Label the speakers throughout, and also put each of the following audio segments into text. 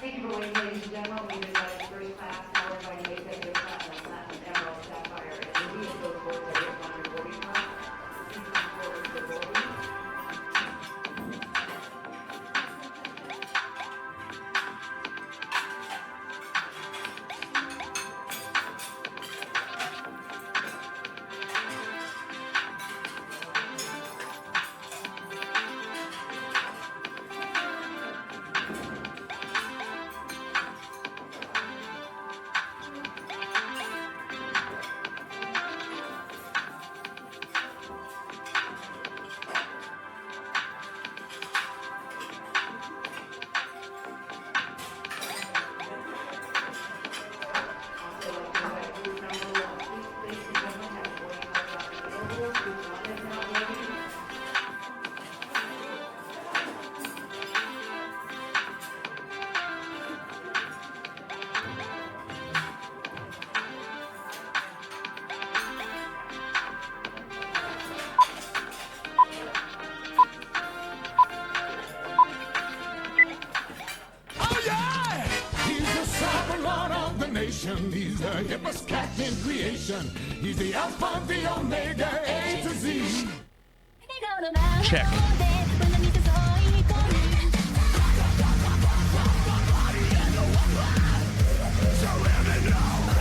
Speaker 1: Thank you for waiting, ladies and gentlemen. We've invited first class powered by the executive platinum, emerald, sapphire, and ruby of those boards are written on your boarding pass. Please come forward for boarding.
Speaker 2: hippest cat in creation. He's the Alpha, the Omega, A to Z.
Speaker 3: Check.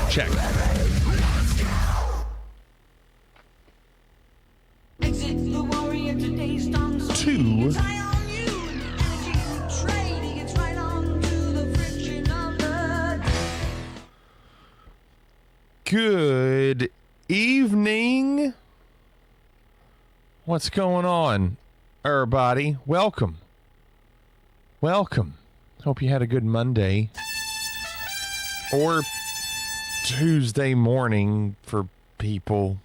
Speaker 3: Check. Two. Good evening. What's going on, everybody? Welcome. Welcome. Hope you had a good Monday. Or Tuesday morning for people.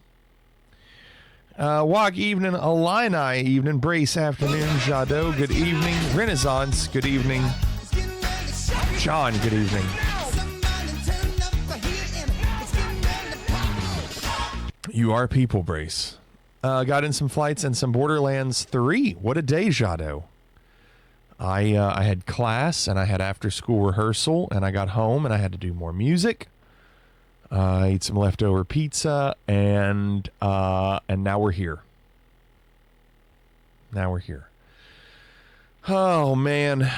Speaker 3: Walk evening, Illini evening, Brace afternoon, Jadot, good evening, Renaissance, good evening, John, good evening. You are people, Brace. Got in some flights and some Borderlands 3. What a day, Jadot. I had class and I had after school rehearsal and I got home and I had to do more music. I ate some leftover pizza and now we're here. Now we're here. Oh man,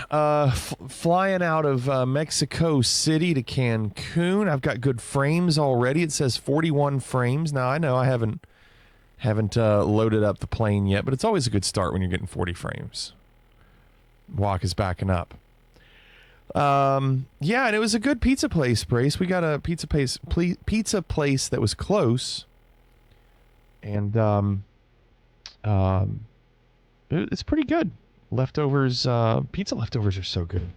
Speaker 3: flying out of Mexico City to Cancun. I've got good frames already. It says 41 frames. Now I know I haven't loaded up the plane yet, but it's always a good start when you're getting 40 frames. Walk is backing up. Yeah, and it was a good pizza place, Brace. We got a pizza place that was close, and it's pretty good. Leftovers, pizza leftovers are so good.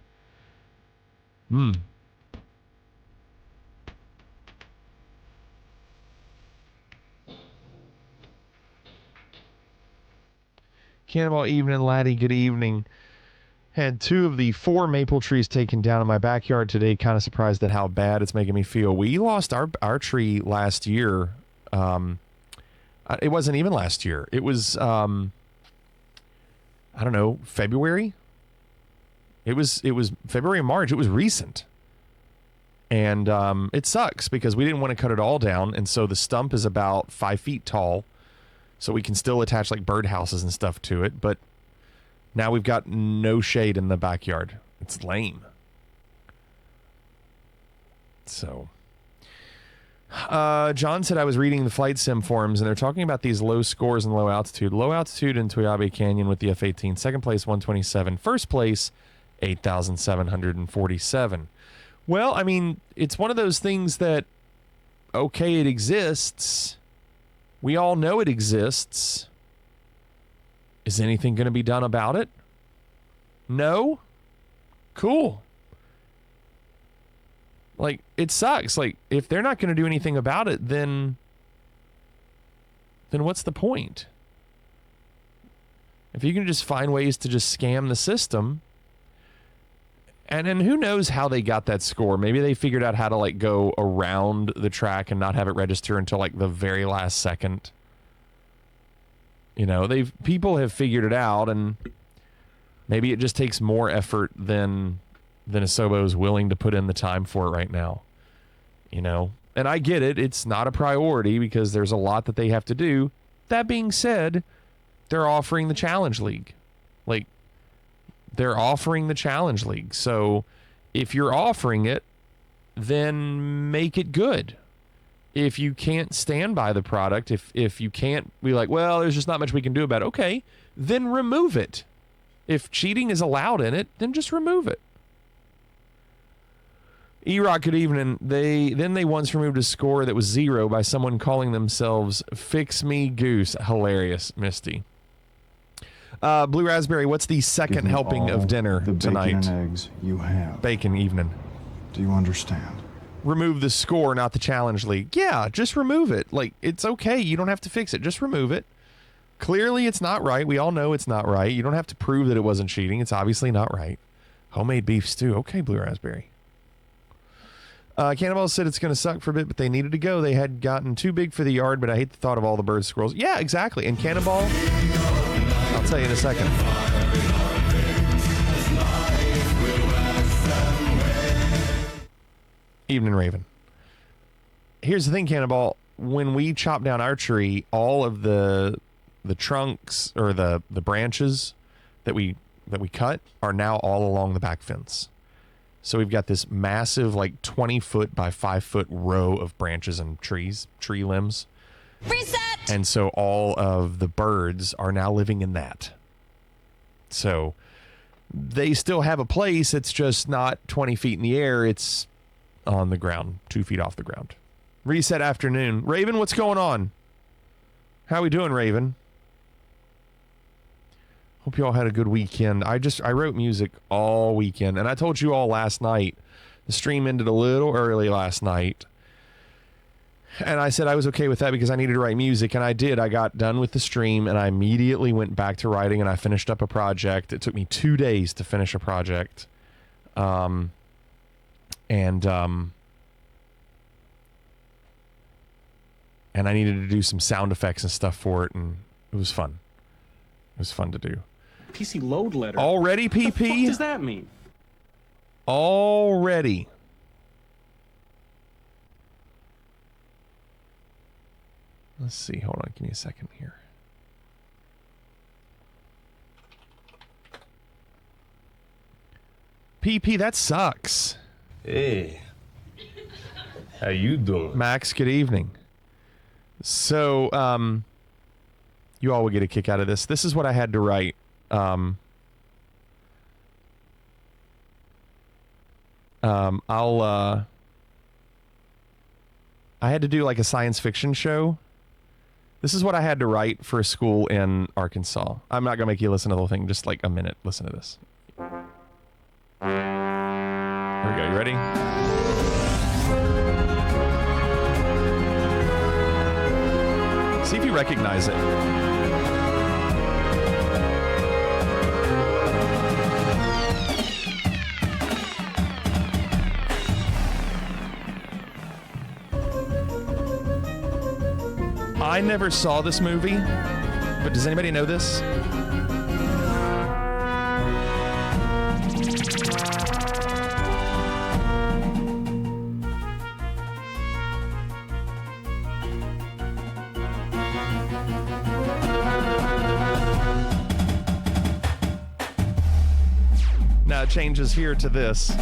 Speaker 3: Cannonball evening, laddie. Good evening. Had 2 of the 4 maple trees taken down in my backyard today. Kind of surprised at how bad it's making me feel. We lost our tree last year. It wasn't even last year. It was, I don't know, February? It was February and March. It was recent. And it sucks because we didn't want to cut it all down. And so the stump is about 5 feet tall. So we can still attach like birdhouses and stuff to it. But now we've got no shade in the backyard. It's lame. So, John said I was reading the flight sim forums, and they're talking about these low scores and low altitude. Low altitude in Toyabe Canyon with the F-18. Second place, 127. First place, 8,747. Well, I mean, it's one of those things that, okay, it exists. We all know it exists. Is anything going to be done about it? No? Cool. Like, it sucks. Like, if they're not going to do anything about it, then what's the point? If you can just find ways to just scam the system, and then who knows how they got that score? Maybe they figured out how to, like, go around the track and not have it register until, like, the very last second. You know, people have figured it out, and maybe it just takes more effort than Asobo is willing to put in the time for it right now. You know, and I get it. It's not a priority because there's a lot that they have to do. That being said, they're offering the Challenge League. Like, they're offering the Challenge League. So if you're offering it, then make it good. If you can't stand by the product, if you can't be like, well, there's just not much we can do about it, okay, then remove it. If cheating is allowed in it, then just remove it. E-Rock, good evening. They once removed a score that was 0 by someone calling themselves Fix Me Goose. Hilarious, Misty. Blue Raspberry, what's the second helping of dinner tonight?
Speaker 4: Bacon and eggs you have.
Speaker 3: Bacon evening.
Speaker 4: Do you understand?
Speaker 3: Remove the score, not the Challenge League. Yeah, just remove it. Like, it's okay. You don't have to fix it. Just remove it. Clearly, it's not right. We all know it's not right. You don't have to prove that it wasn't cheating. It's obviously not right. Homemade beef stew. Okay, Blue Raspberry. Cannonball said it's going to suck for a bit, but they needed to go. They had gotten too big for the yard, but I hate the thought of all the bird squirrels. Yeah, exactly. And Cannonball, I'll tell you in a second. Evening, Raven. here's the thing, Cannonball. When we chop down our tree, all of the trunks or the branches that we cut are now all along the back fence. So we've got this massive, like 20-foot by 5-foot row of branches and tree limbs.
Speaker 5: Reset!
Speaker 3: And so all of the birds are now living in that. So they still have a place. It's just not 20 feet in the air. It's on the ground, 2 feet off the ground. Reset afternoon. Raven, what's going on? How we doing, Raven? Hope you all had a good weekend. I wrote music all weekend, and I told you all last night. The stream ended a little early last night. And I said I was okay with that because I needed to write music, and I did. I got done with the stream, and I immediately went back to writing, and I finished up a project. It took me 2 days to finish a project. And I needed to do some sound effects and stuff for it, and it was fun. It was fun to do.
Speaker 6: PC load letter.
Speaker 3: Already, PP?
Speaker 6: What the fuck does that mean?
Speaker 3: Already. Let's see. Hold on. Give me a second here. PP, that sucks.
Speaker 7: Hey. How you doing?
Speaker 3: Max, good evening. So, you all will get a kick out of this. This is what I had to write. I had to do like a science fiction show. This is what I had to write for a school in Arkansas. I'm not gonna make you listen to the whole thing. Just like a minute. Listen to this. Here we go. You ready? See if you recognize it. I never saw this movie, but does anybody know this? Now it changes here to this.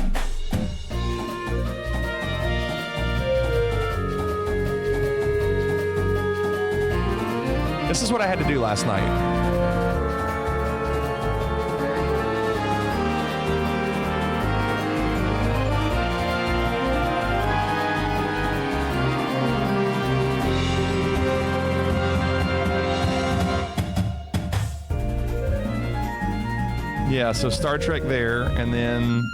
Speaker 3: This is what I had to do last night. Yeah, so Star Trek there, and then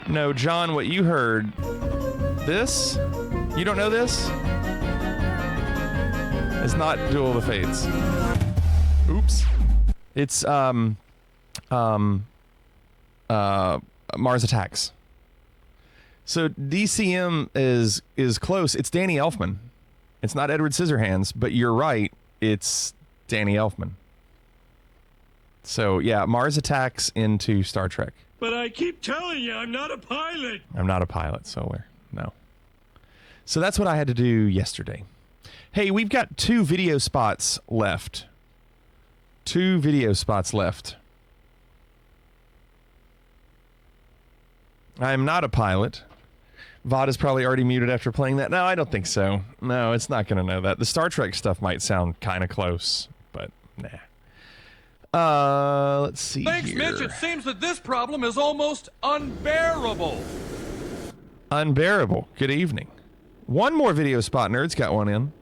Speaker 3: no, John, what you heard, this? You don't know this? It's not Duel of the Fates. Oops. It's, Mars Attacks. So DCM is close. It's Danny Elfman. It's not Edward Scissorhands, but you're right. It's Danny Elfman. So, yeah, Mars Attacks into Star Trek.
Speaker 6: But I keep telling you, I'm not a pilot.
Speaker 3: I'm not a pilot, so no. So that's what I had to do yesterday. Hey, we've got 2 video spots left. 2 video spots left. I'm not a pilot. VOD is probably already muted after playing that. No, I don't think so. No, it's not going to know that. The Star Trek stuff might sound kind of close, but nah. Let's see.
Speaker 8: Thanks,
Speaker 3: here.
Speaker 8: Mitch. It seems that this problem is almost unbearable.
Speaker 3: Unbearable. Good evening. One more video spot. Nerd's got one in.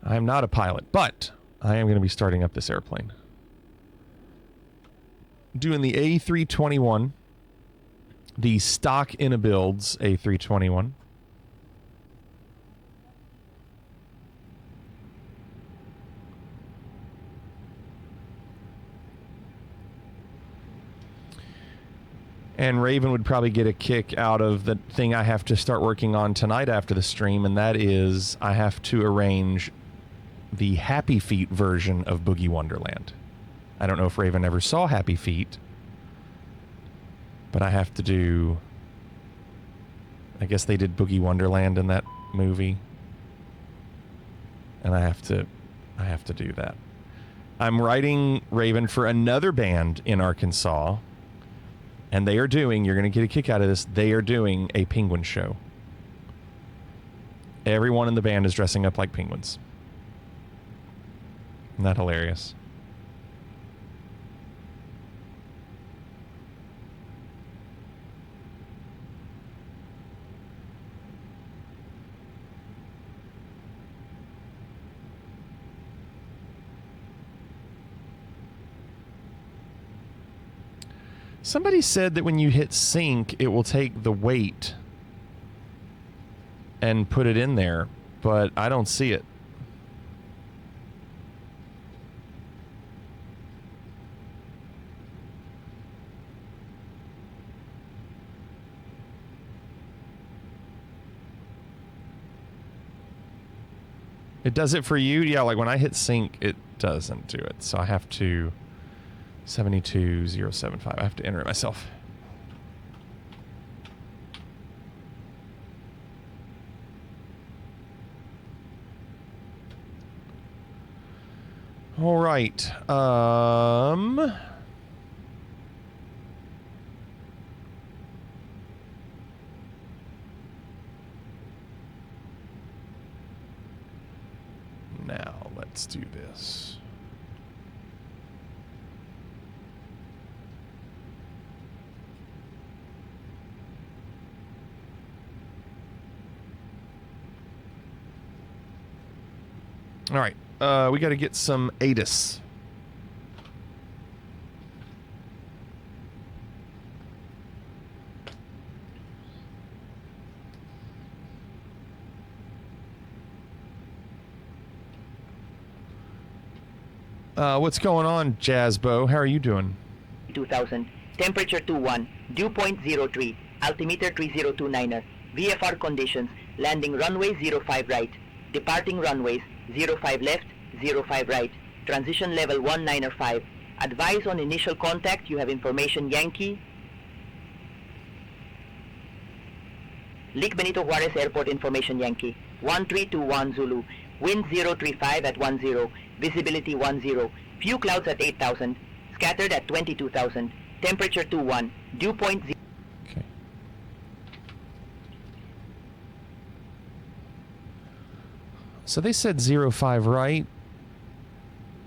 Speaker 3: I'm not a pilot, but I am going to be starting up this airplane. Doing the A321, the stock Inabuilds A321. And Raven would probably get a kick out of the thing I have to start working on tonight after the stream, and that is I have to arrange the Happy Feet version of Boogie Wonderland. I don't know if Raven ever saw Happy Feet, but I have to do... I guess they did Boogie Wonderland in that movie, and I have to do that. I'm writing, Raven, for another band in Arkansas. And they are doing, you're going to get a kick out of this, they are doing a penguin show. Everyone in the band is dressing up like penguins. Isn't that hilarious? Somebody said that when you hit sync, it will take the weight and put it in there, but I don't see it. It does it for you? Yeah, like when I hit sync, it doesn't do it. So I have to... 72075. I have to enter it myself. All right. Now let's do this. All right, we got to get some ATIS. What's going on, Jazzbo? How are you doing?
Speaker 5: 2000, temperature 21, dew point 03, altimeter 3029er, VFR conditions, landing runway 05 right, departing runways 05 left, 05 right, transition level 195, advise on initial contact, you have information Yankee. Lick Benito Juarez Airport information Yankee, 1321 Zulu, wind 035 at 10, visibility 10, few clouds at 8000, scattered at 22,000, temperature 21, dew point 0.
Speaker 3: Okay. So they said 05 right,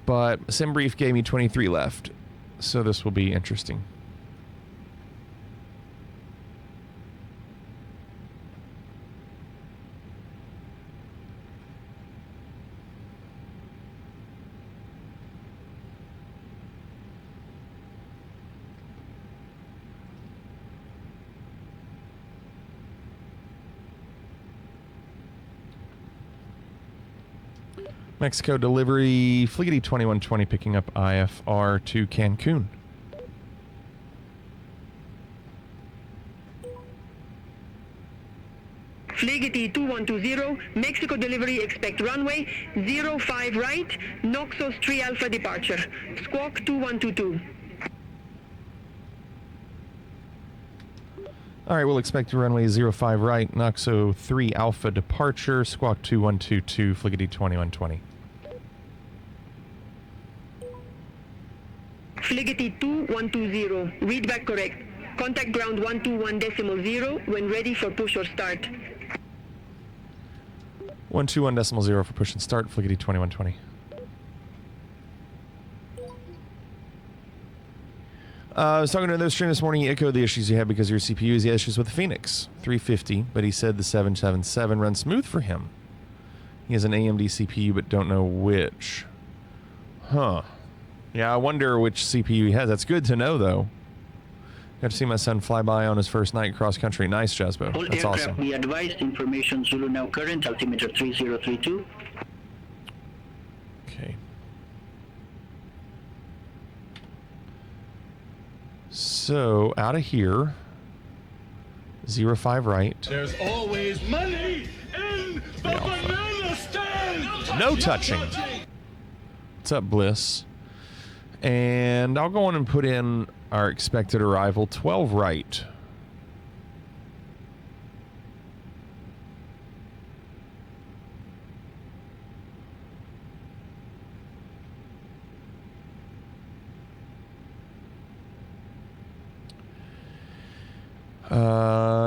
Speaker 3: but SimBrief gave me 23 left, so this will be interesting. Mexico delivery, Fliggity 2120 picking up IFR to Cancun.
Speaker 9: Fliggity 2120, Mexico delivery, expect runway 05 right, Noxos 3 Alpha departure, squawk 2122.
Speaker 3: All right, we'll expect runway 05 right, Noxo 3 Alpha departure, squawk 2122, Fliggity 2120.
Speaker 9: Fliggity 2120, read back correct. Contact ground 121.0 when ready for push or start.
Speaker 3: 121.0 for push and start, Fliggity 2120. I was talking to another stream this morning. He echoed the issues he had because of your CPU. He had issues with the Phoenix 350, but he said the 777 runs smooth for him. He has an AMD CPU, but don't know which. Huh. Yeah, I wonder which CPU he has. That's good to know, though. Got to see my son fly by on his first night cross country. Nice, Jasbo.
Speaker 9: All
Speaker 3: That's
Speaker 9: aircraft
Speaker 3: awesome.
Speaker 9: be advised, information Zulu now current, altimeter 3032.
Speaker 3: Okay. So, out of here, 05 right.
Speaker 6: There's always money in the banana stand!
Speaker 3: No touching. What's up, Bliss? And I'll go on and put in our expected arrival, 12 right.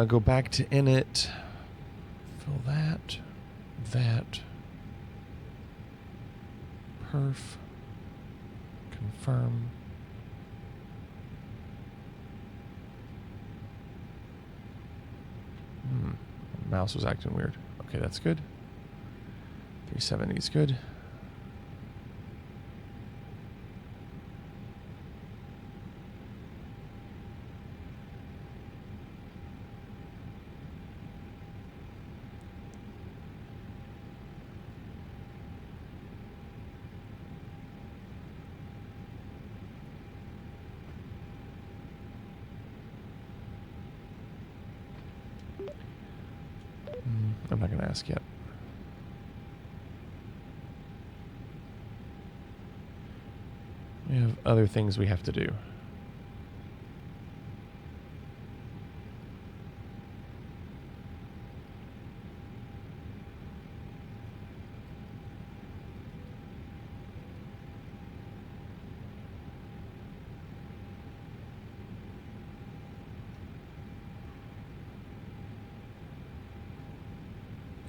Speaker 3: Go back to init. Fill that. That. Perf. Confirm. Mouse was acting weird. Okay, that's good. 370 is good. I'm not going to ask yet. We have other things we have to do.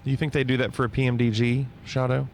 Speaker 3: Do you think they do that for a PMDG, Shadow?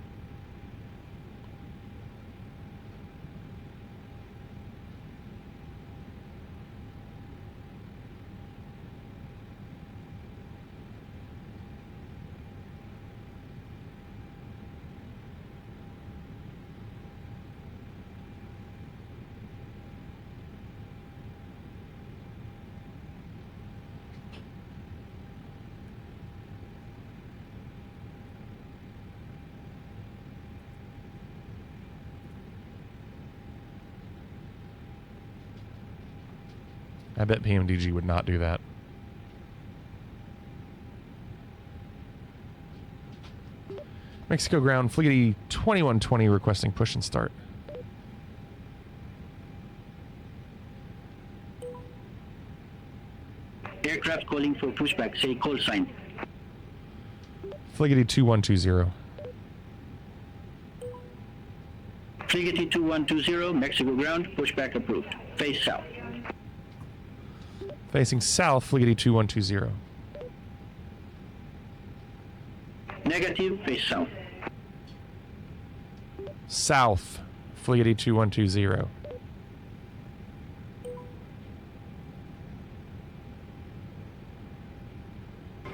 Speaker 3: I bet PMDG would not do that. Mexico ground, Fleety 2120 requesting push and start.
Speaker 9: Aircraft calling for pushback, say call sign.
Speaker 3: Fleety 2120.
Speaker 9: Fligety 2120, Mexico ground, pushback approved. Face south.
Speaker 3: Facing south, Fleety 2120.
Speaker 9: Negative, face south.
Speaker 3: South, Fleety 2120.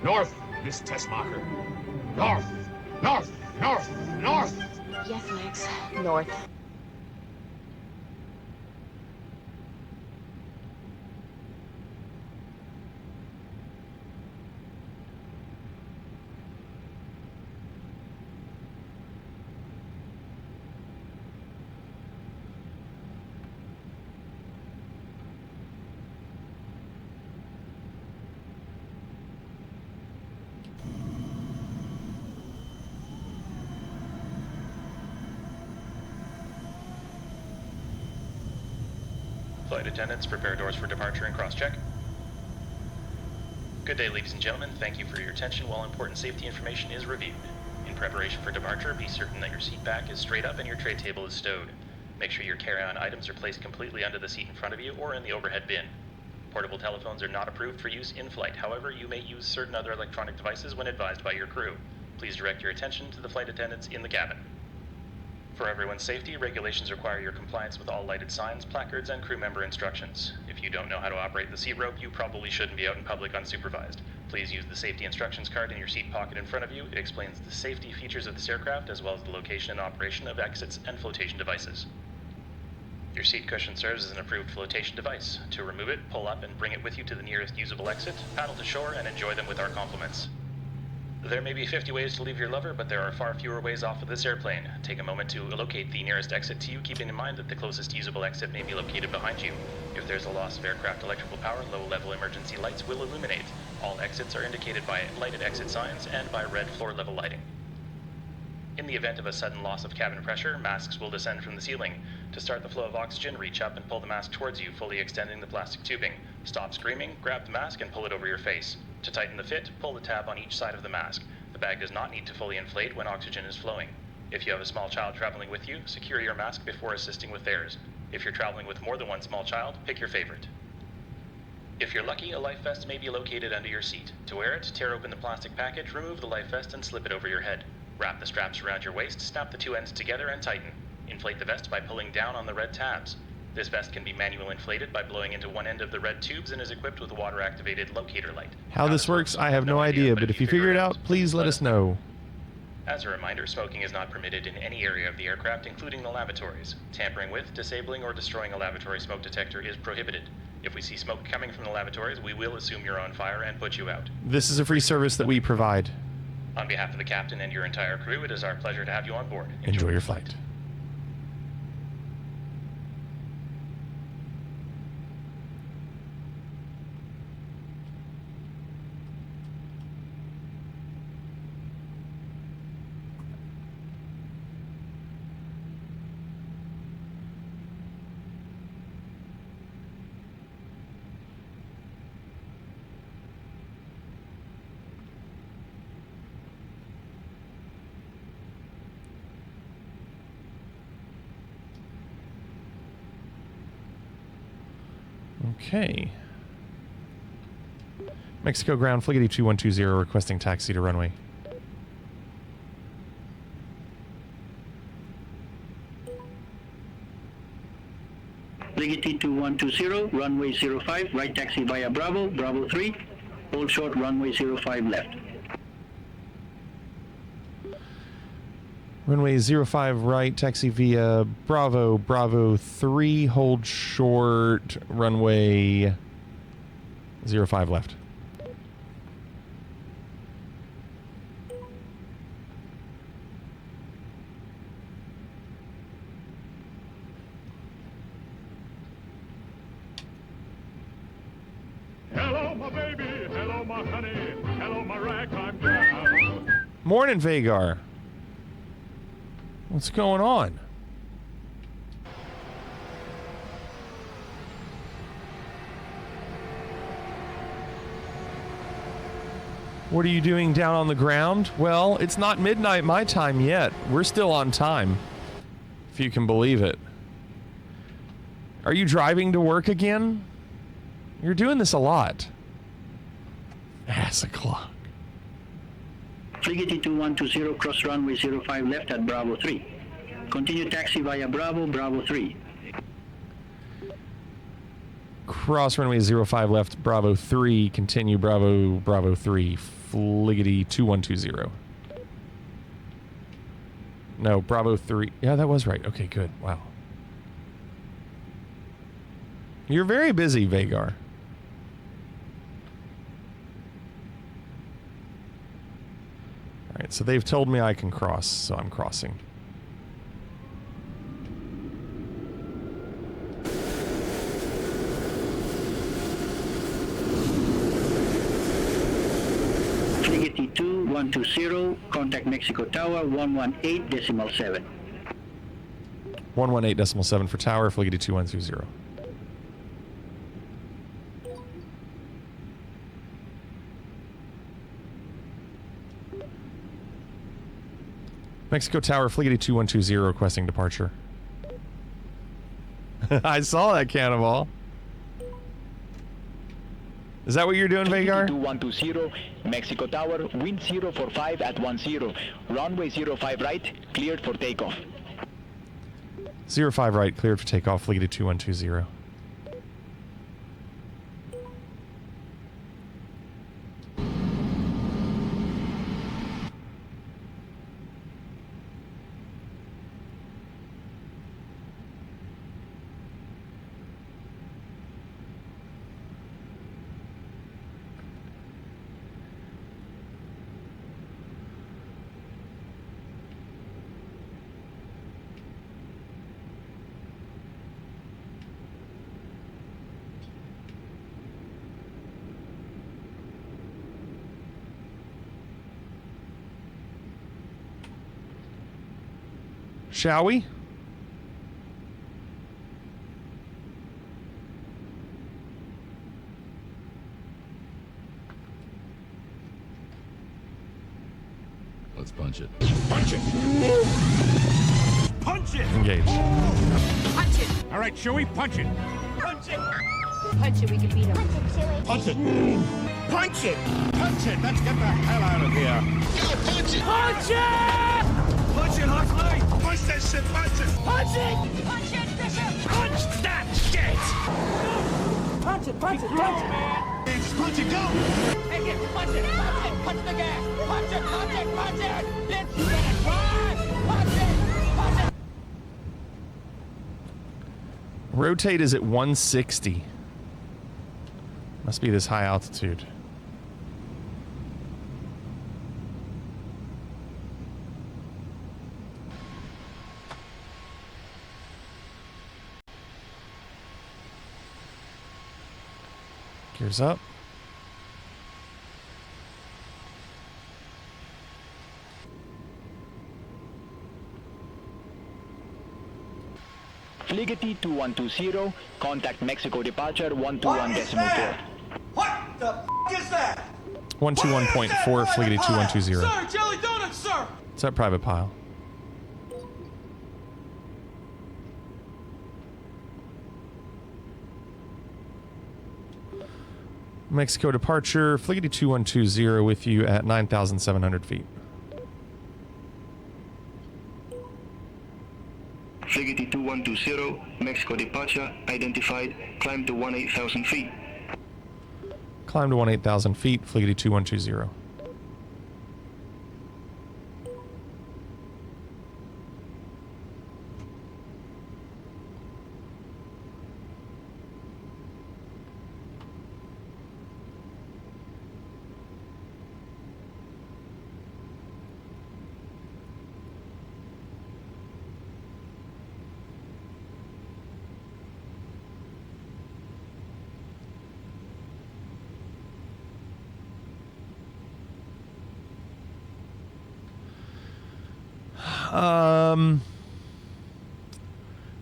Speaker 2: North, Miss Tessmacher. North, north, north, north.
Speaker 10: Yes, Max. North.
Speaker 11: Flight attendants, prepare doors for departure and cross-check. Good day, ladies and gentlemen. Thank you for your attention while important safety information is reviewed. In preparation for departure, be certain that your seat back is straight up and your tray table is stowed. Make sure your carry-on items are placed completely under the seat in front of you or in the overhead bin. Portable telephones are not approved for use in flight. However, you may use certain other electronic devices when advised by your crew. Please direct your attention to the flight attendants in the cabin. For everyone's safety, regulations require your compliance with all lighted signs, placards, and crew member instructions. If you don't know how to operate the seat rope, you probably shouldn't be out in public unsupervised. Please use the safety instructions card in your seat pocket in front of you. It explains the safety features of this aircraft, as well as the location and operation of exits and flotation devices. Your seat cushion serves as an approved flotation device. To remove it, pull up and bring it with you to the nearest usable exit, paddle to shore, and enjoy them with our compliments. There may be 50 ways to leave your lover, but there are far fewer ways off of this airplane. Take a moment to locate the nearest exit to you, keeping in mind that the closest usable exit may be located behind you. If there's a loss of aircraft electrical power, low-level emergency lights will illuminate. All exits are indicated by lighted exit signs and by red floor-level lighting. In the event of a sudden loss of cabin pressure, masks will descend from the ceiling. To start the flow of oxygen, reach up and pull the mask towards you, fully extending the plastic tubing. Stop screaming, grab the mask, and pull it over your face. To tighten the fit, pull the tab on each side of the mask. The bag does not need to fully inflate when oxygen is flowing. If you have a small child traveling with you, secure your mask before assisting with theirs. If you're traveling with more than one small child, pick your favorite. If you're lucky, a life vest may be located under your seat. To wear it, tear open the plastic package, remove the life vest, and slip it over your head. Wrap the straps around your waist, snap the two ends together, and tighten. Inflate the vest by pulling down on the red tabs. This vest can be manually inflated by blowing into one end of the red tubes and is equipped with a water-activated locator light.
Speaker 3: How this works, I have no idea, but if you figure it out, please let us know.
Speaker 11: As a reminder, smoking is not permitted in any area of the aircraft, including the lavatories. Tampering with, disabling, or destroying a lavatory smoke detector is prohibited. If we see smoke coming from the lavatories, we will assume you're on fire and put you out.
Speaker 3: This is a free service that we provide.
Speaker 11: On behalf of the captain and your entire crew, it is our pleasure to have you on board.
Speaker 3: Enjoy your flight. Okay. Mexico ground, Fliggity 2120 requesting taxi to runway.
Speaker 12: Fliggity 2120, runway 05, right taxi via Bravo, Bravo 3, hold short runway 05 left.
Speaker 3: Runway 05 right, taxi via Bravo, Bravo 3, hold short, runway 05 left.
Speaker 6: Hello, my baby. Hello, my honey. Hello, my ragtime gal.
Speaker 3: Morning, Vagar. What's going on? What are you doing down on the ground? Well, it's not midnight my time yet. We're still on time, if you can believe it. Are you driving to work again? You're doing this a lot. Ass o'clock.
Speaker 12: Fliggity 2120, cross runway 05 left at Bravo 3. Continue taxi via Bravo, Bravo 3.
Speaker 3: Cross runway 05 left, Bravo 3. Continue Bravo, Bravo 3. Fliggity 2120. No, Bravo 3. Yeah, that was right. Okay, good. Wow. You're very busy, Vagar. Alright, so they've told me I can cross, so I'm crossing.
Speaker 12: Fliggity 2120, contact Mexico Tower 118.7.
Speaker 3: 118.7 for tower, Fliggity 2120. Mexico Tower, Fliggity 2120, requesting departure. I saw that cannonball. Is that what you're doing, Vagar?
Speaker 13: 2120, Mexico Tower, wind 045 at 10. Runway 05 right, cleared for takeoff.
Speaker 3: 05 right, cleared for takeoff, flight to 2120. Shall we?
Speaker 2: Let's punch it.
Speaker 6: Punch it! Punch it!
Speaker 3: Engage.
Speaker 10: Punch it!
Speaker 6: All right, Chewie, punch it!
Speaker 10: Punch it! Punch it, we can beat him. Punch it, Chewie.
Speaker 6: Punch it! Punch it! Punch it! Let's get the hell out of here!
Speaker 2: Go punch it!
Speaker 6: Punch it! Punch it, Huxley! Punch that shit! Punch it!
Speaker 10: Punch it! Punch it, Bishop!
Speaker 6: Punch that shit!
Speaker 10: Punch it, punch it, punch it!
Speaker 6: Man, just punch it, go!
Speaker 10: Hey, get punch it, punch it, punch the gas! Punch it, punch it, punch it! Let's get it, run! Punch it, punch it!
Speaker 3: Rotate is at 160. Must be this high altitude. Gears up.
Speaker 13: Fligety 2120, contact Mexico departure 121.4.
Speaker 6: What the f*** is that?
Speaker 3: 121.4, Fligety 2120.
Speaker 8: Sir, jelly donuts, sir!
Speaker 3: What's that, Private Pile? Mexico departure, Fligety 2120 with you at 9,700 feet.
Speaker 12: Fligety 2120, Mexico departure, identified, climb to 18,000 feet.
Speaker 3: Climb to 18,000 feet, Fligety 2120.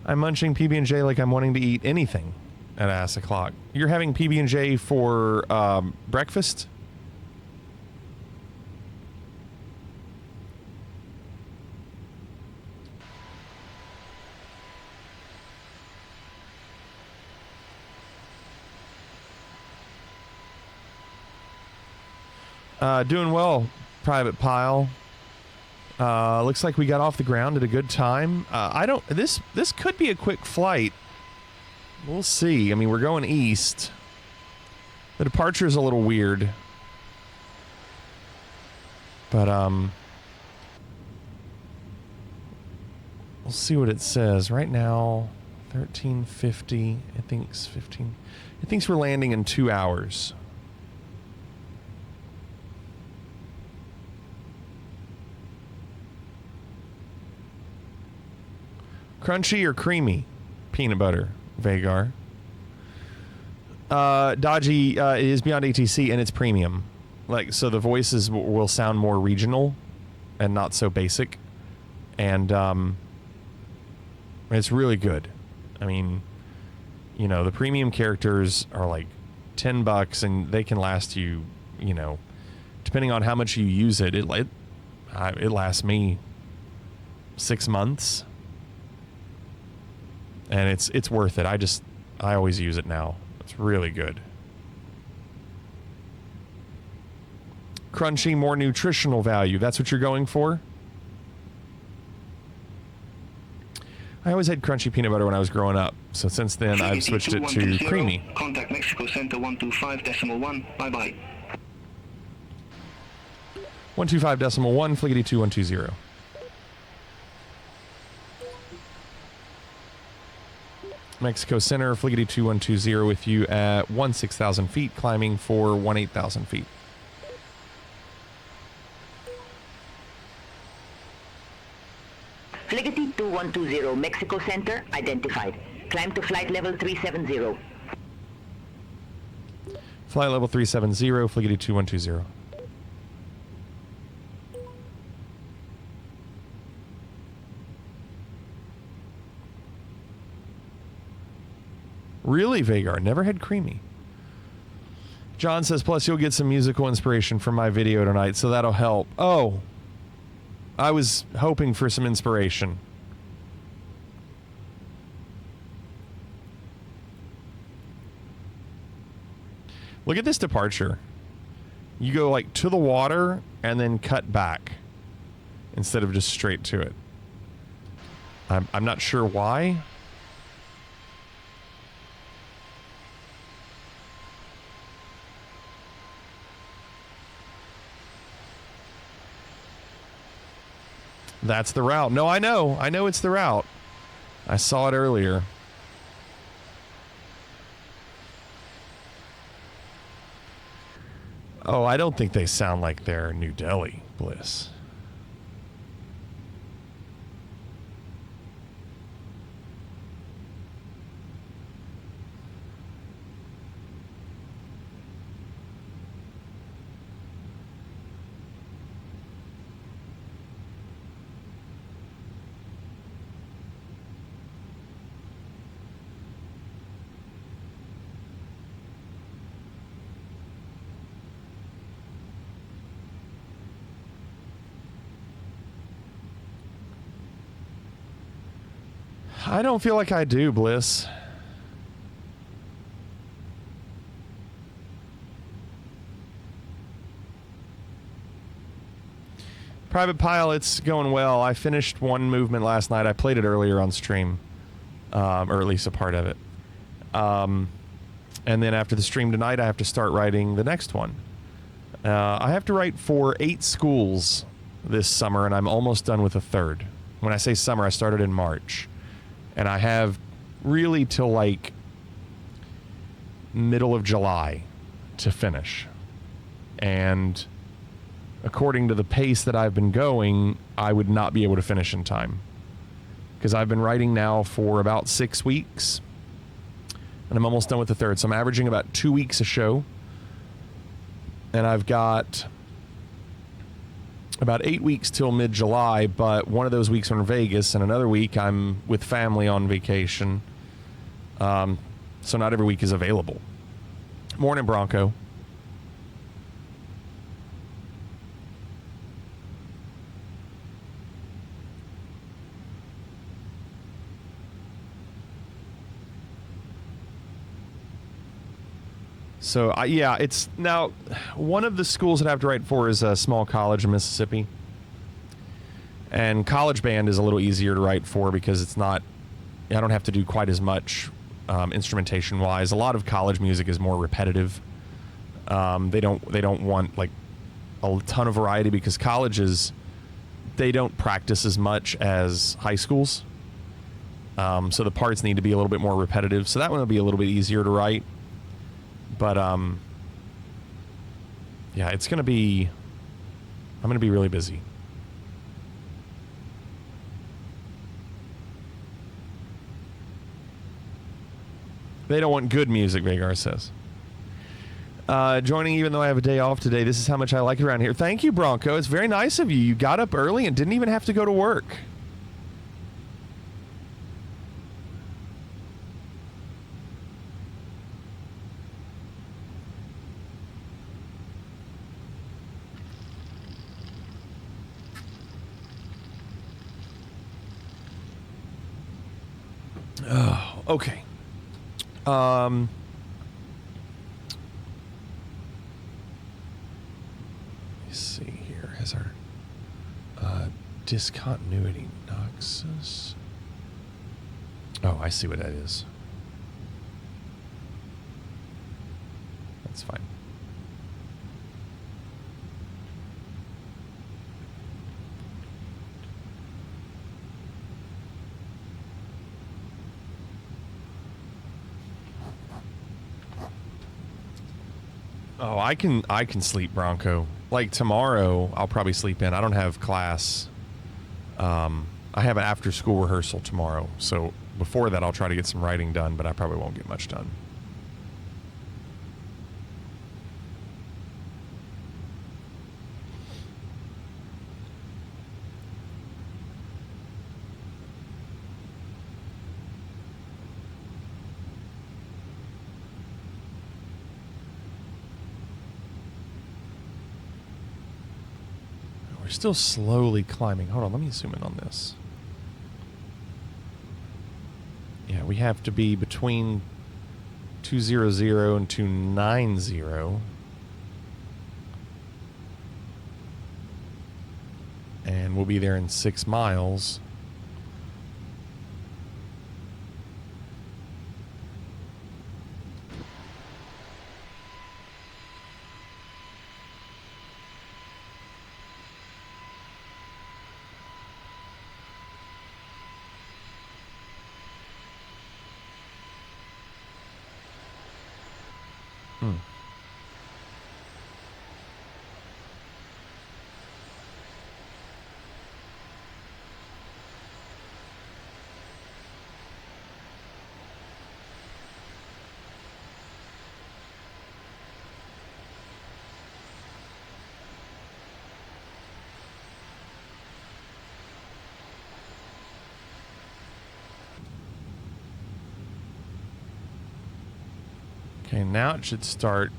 Speaker 3: I'm munching PB&J like I'm wanting to eat anything at ass o'clock. You're having PB&J for breakfast? Doing well, Private Pile. Looks like we got off the ground at a good time. This could be a quick flight. We'll see. I mean, we're going east. The departure is a little weird. But, we'll see what it says. Right now, 1350. It thinks 15. It thinks we're landing in 2 hours. Crunchy or creamy peanut butter, Vagar? Dodgy is beyond ATC and it's premium. Like, so the voices will sound more regional and not so basic. And it's really good. I mean, you know, the premium characters are like $10 and they can last you, you know, depending on how much you use it, it lasts me 6 months. And it's worth it. I always use it now. It's really good. Crunchy, more nutritional value. That's what you're going for? I always had crunchy peanut butter when I was growing up, so since then I've switched it to creamy.
Speaker 12: Contact Mexico Center 125.1. Bye-bye.
Speaker 3: 125.1, Fliggity 2120. Mexico Center, Fliggity 2120 with you at 16,000 feet, climbing for 18,000 feet.
Speaker 5: Fliggity 2120, Mexico Center, identified. Climb to flight level 370.
Speaker 3: Flight level 370, Fliggity 2120. Really, Vagar? Never had creamy. John says, plus you'll get some musical inspiration from my video tonight, so that'll help. Oh, I was hoping for some inspiration. Look at this departure. You go like to the water and then cut back instead of just straight to it. I'm not sure why. That's the route. No, I know. I know it's the route. I saw it earlier. Oh, I don't think they sound like they're New Delhi, Bliss. I don't feel like I do, Bliss. Private Pilot's going well. I finished one movement last night. I played it earlier on stream, or at least a part of it. And then after the stream tonight, I have to start writing the next one. I have to write for 8 schools this summer, and I'm almost done with a third. When I say summer, I started in March. And I have really till like middle of July to finish. And according to the pace that I've been going, I would not be able to finish in time. Because I've been writing now for about 6 weeks. And I'm almost done with the third. So I'm averaging about 2 weeks a show. And I've got about 8 weeks till mid-July, but one of those weeks I'm in Vegas, and another week I'm with family on vacation. So not every week is available. Morning, Bronco. So, yeah, it's now one of the schools that I have to write for is a small college in Mississippi. And college band is a little easier to write for because it's not, I don't have to do quite as much instrumentation wise. A lot of college music is more repetitive. They don't want like a ton of variety because colleges, they don't practice as much as high schools. So the parts need to be a little bit more repetitive. So that one will be a little bit easier to write. But, yeah, I'm going to be really busy. They don't want good music, Vagar says. Joining even though I have a day off today. This is how much I like it around here. Thank you, Bronco. It's very nice of you. You got up early and didn't even have to go to work. Oh, okay. Let's see here. Has our discontinuity Noxus? Oh, I see what that is. That's fine. Oh, I can sleep, Bronco. Like tomorrow, I'll probably sleep in. I don't have class. I have an after-school rehearsal tomorrow, so before that, I'll try to get some writing done, but I probably won't get much done. We're still slowly climbing. Hold on, let me zoom in on this. Yeah, we have to be between 200 and 290. And we'll be there in 6 miles. Okay, now it should start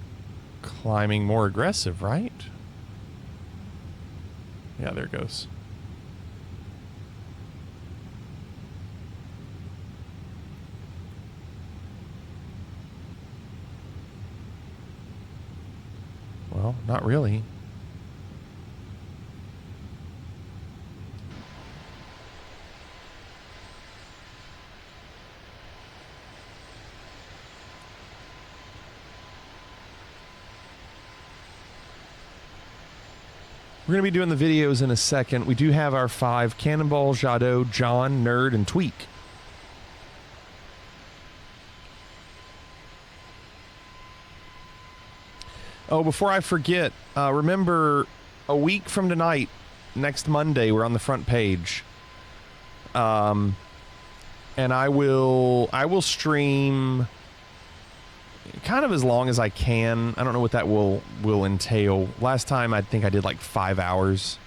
Speaker 3: climbing more aggressive, right? Yeah, there it goes. Well, not really. We're going to be doing the videos in a second. We do have our 5: Cannonball, Jado, John, Nerd, and Tweak. Oh, before I forget, remember a week from tonight, next Monday, we're on the front page. And I will stream kind of as long as I can. I don't know what that will entail. Last time I think I did like 5 hours.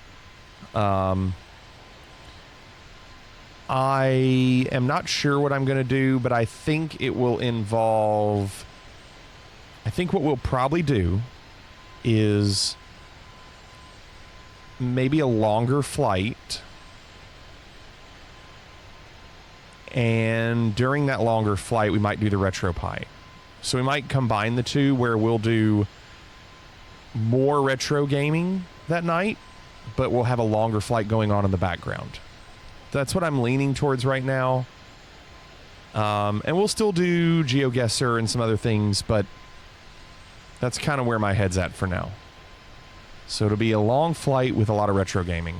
Speaker 3: I am not sure what I'm going to do, but I think it will involve... I think what we'll probably do is maybe a longer flight. And during that longer flight, we might do the RetroPie. So we might combine the two where we'll do more retro gaming that night, but we'll have a longer flight going on in the background. That's what I'm leaning towards right now. And we'll still do GeoGuessr and some other things, but that's kind of where my head's at for now. So it'll be a long flight with a lot of retro gaming.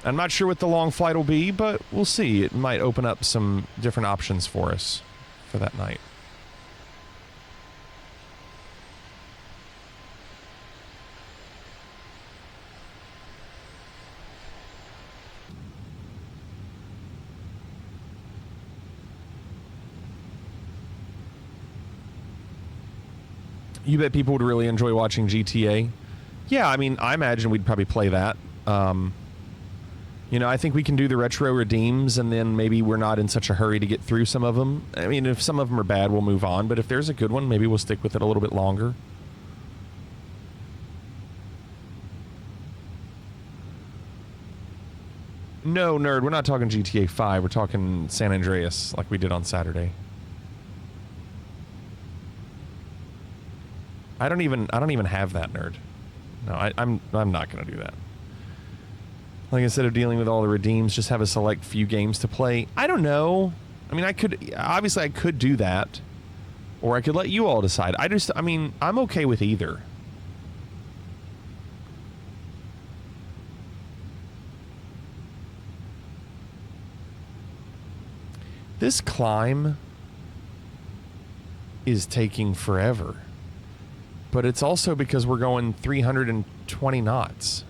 Speaker 3: I'm not sure what the long flight will be, but we'll see. It might open up some different options for us for that night. You bet people would really enjoy watching GTA. Yeah, I mean, I imagine we'd probably play that. You know, I think we can do the retro redeems, and then maybe we're not in such a hurry to get through some of them. I mean, if some of them are bad, we'll move on. But if there's a good one, maybe we'll stick with it a little bit longer. No, Nerd, we're not talking GTA 5. We're talking San Andreas, like we did on Saturday. I don't even have that, Nerd. No, I'm not going to do that. Like, instead of dealing with all the redeems, just have a select few games to play. I don't know. I mean, I could do that, or I could let you all decide. I mean, I'm okay with either. This climb is taking forever, but it's also because we're going 320 knots.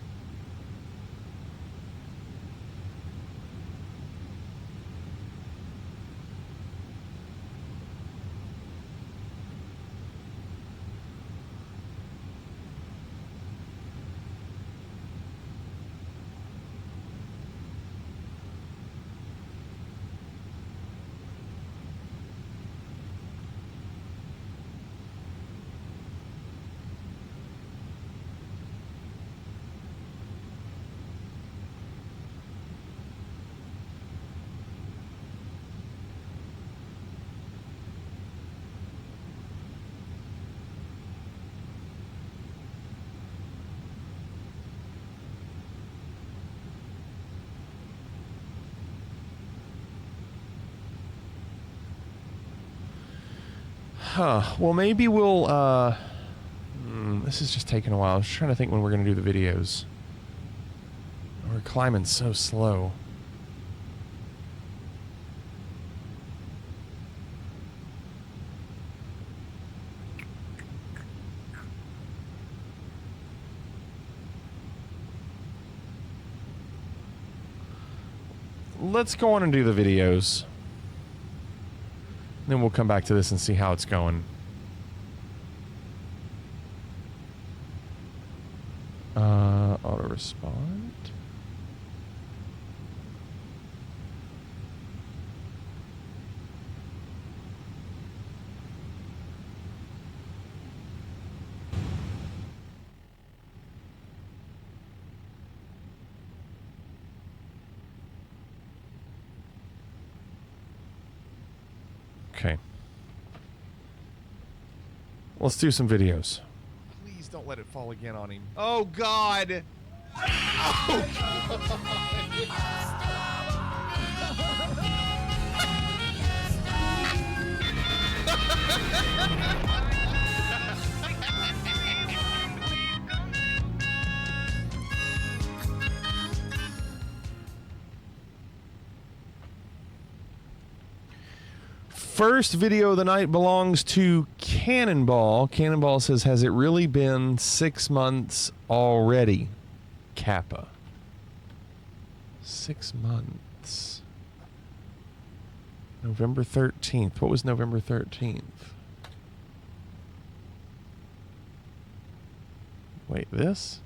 Speaker 3: Huh. Well, maybe we'll, this is just taking a while. I was trying to think when we're going to do the videos. We're climbing so slow. Let's go on and do the videos. Then we'll come back to this and see how it's going. Auto respond. Okay. Let's do some videos. Please don't let it fall again on him. Oh, God. Oh, First video of the night belongs to Cannonball. Cannonball says, has it really been 6 months already? Kappa. 6 months. November 13th. What was November 13th? Wait, this?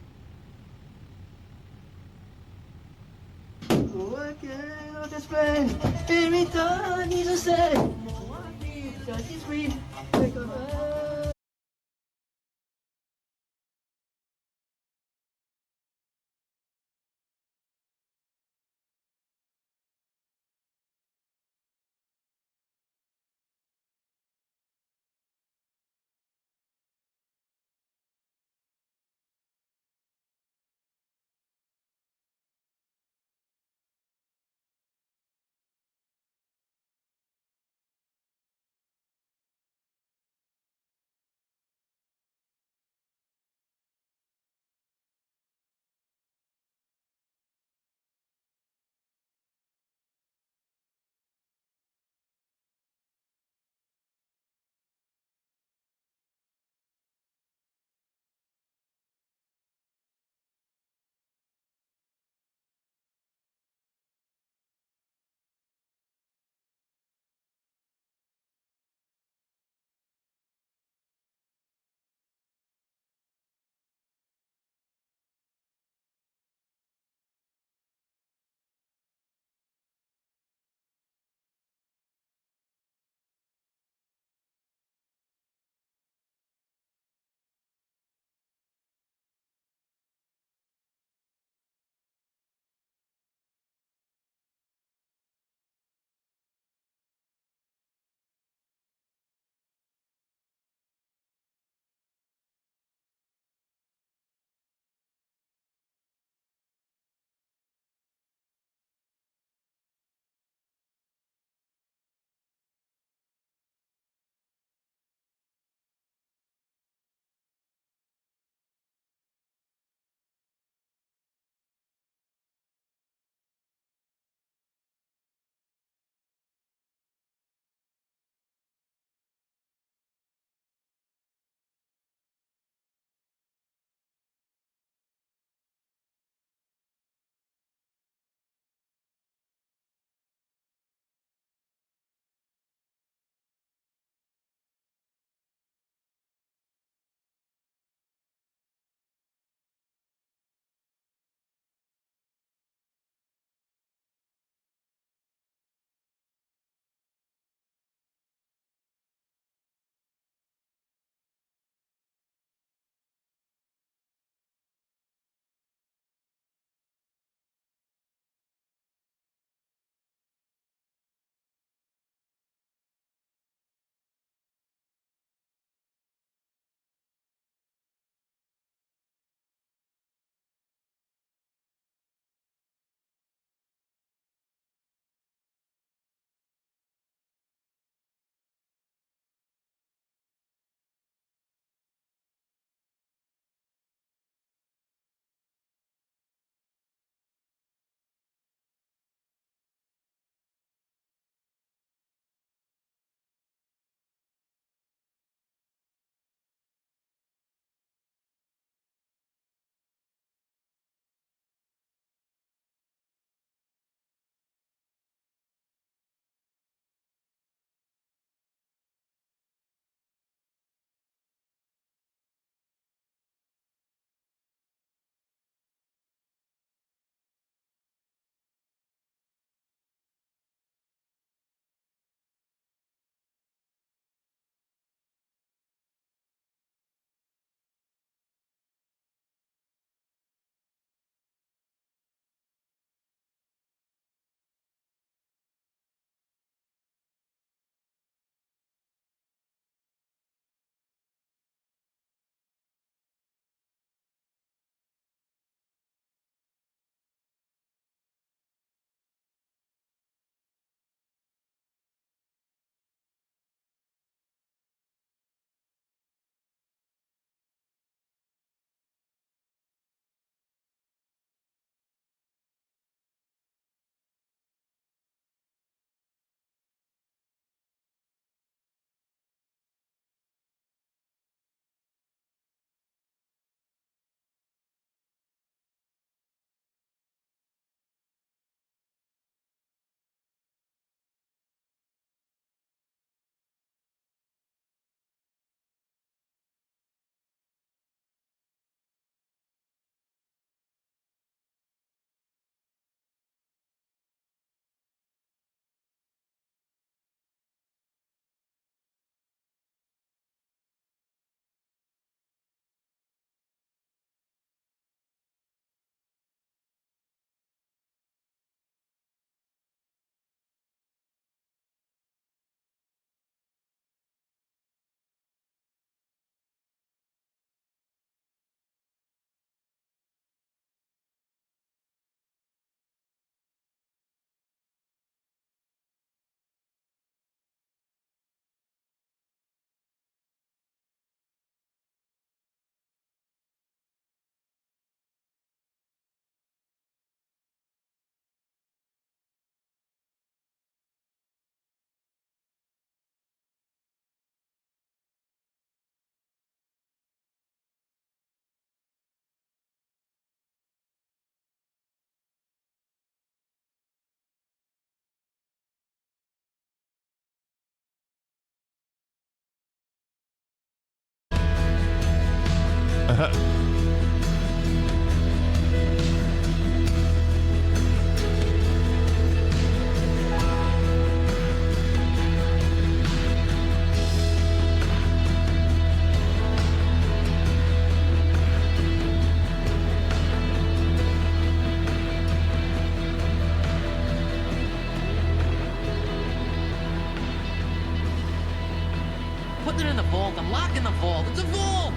Speaker 10: Put it in the vault. I'm locking the vault. It's a vault!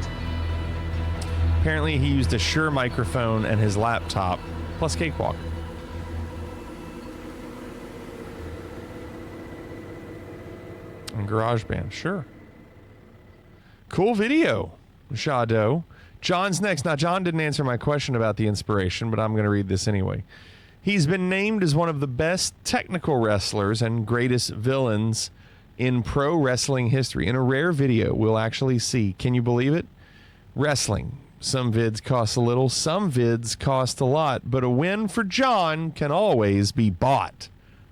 Speaker 3: Apparently, he used a Shure microphone and his laptop, plus Cakewalk. And GarageBand, sure. Cool video, Shadow. John's next. Now, John didn't answer my question about the inspiration, but I'm going to read this anyway. He's been named as one of the best technical wrestlers and greatest villains in pro wrestling history. In a rare video, we'll actually see, can you believe it? Wrestling. Some vids cost a little, some vids cost a lot, but a win for John can always be bought.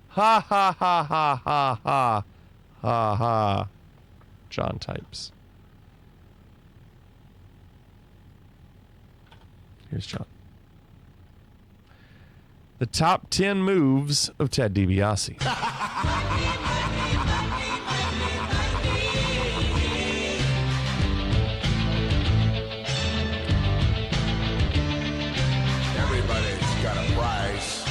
Speaker 3: Ha ha ha ha ha ha ha ha. John types. Here's John. The top 10 moves of Ted DiBiase.
Speaker 2: Everybody's got a price.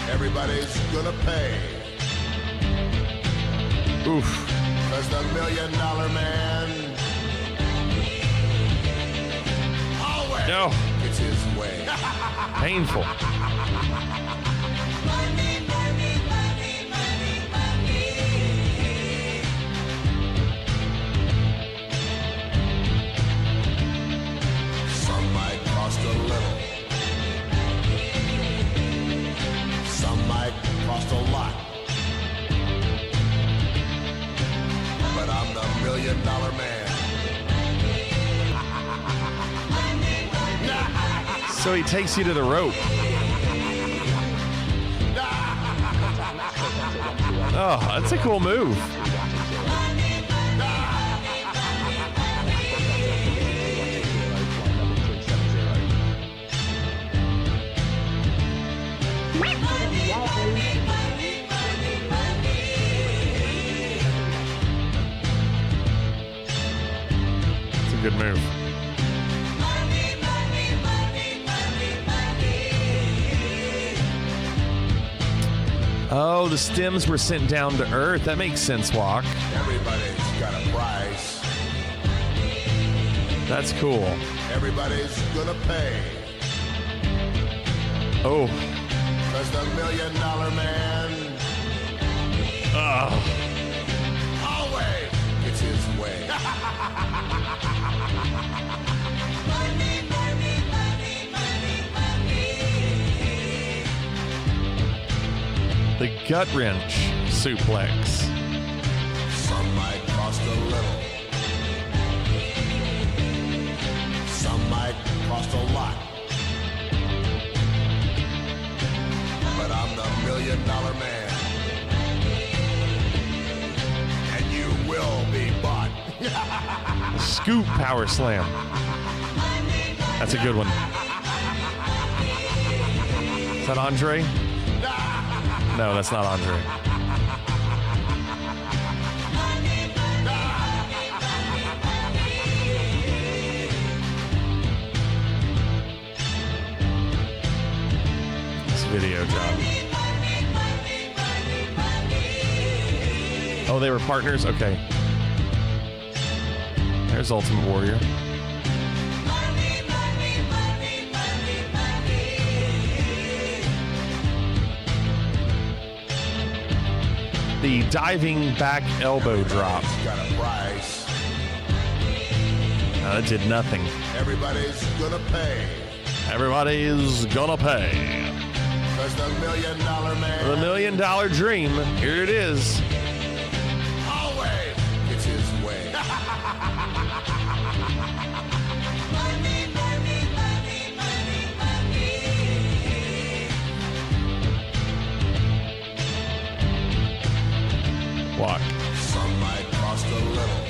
Speaker 2: Everybody's gonna pay.
Speaker 3: Oof.
Speaker 2: 'Cause the $1 Million Man always gets his way.
Speaker 3: Painful.
Speaker 2: Some might cost a little. Some might cost a lot. But I'm the $1 Million Man.
Speaker 3: So he takes you to the rope. Oh, that's a cool move. It's a good move. Oh, the stems were sent down to Earth. That makes sense, Walk.
Speaker 2: Everybody's got a price.
Speaker 3: That's cool.
Speaker 2: Everybody's gonna pay.
Speaker 3: Oh.
Speaker 2: 'Cause the $1 Million Man always gets his way.
Speaker 3: The gut wrench suplex.
Speaker 2: Some might cost a little. Some might cost a lot. But I'm the $1 Million Man. And you will be bought.
Speaker 3: Scoop power slam. That's a good one. Is that Andre? No, that's not Andre. This video job. Oh, they were partners? Okay. There's Ultimate Warrior. The diving back elbow drop.
Speaker 2: Got a price.
Speaker 3: That did nothing.
Speaker 2: Everybody's gonna pay.
Speaker 3: Everybody's gonna pay.
Speaker 2: 'Cause the $1 Million Man
Speaker 3: The $1 Million Dream. Here it is.
Speaker 2: always gets his way.
Speaker 3: Walk.
Speaker 2: Some might cost a little.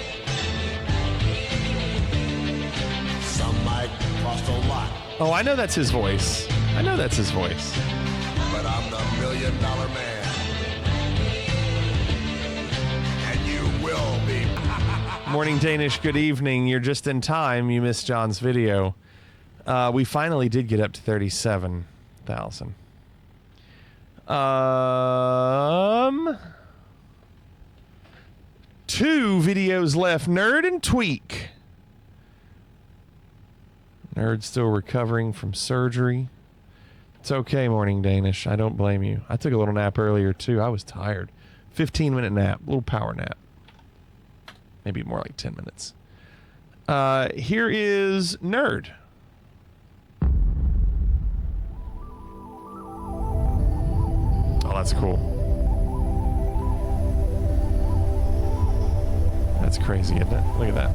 Speaker 3: Oh, I know that's his voice. I know that's his voice.
Speaker 2: But I'm the $1 million man. And you will be.
Speaker 3: Morning, Danish. Good evening. You're just in time. You missed John's video. We finally did get up to 37,000. 2 videos left. Nerd and Tweak. Nerd's still recovering from surgery. It's okay, Morning Danish. I don't blame you. I took a little nap earlier, too. I was tired. 15-minute nap. Little power nap. Maybe more like 10 minutes. Here is Nerd. Oh, that's cool. That's crazy, isn't it? Look at that.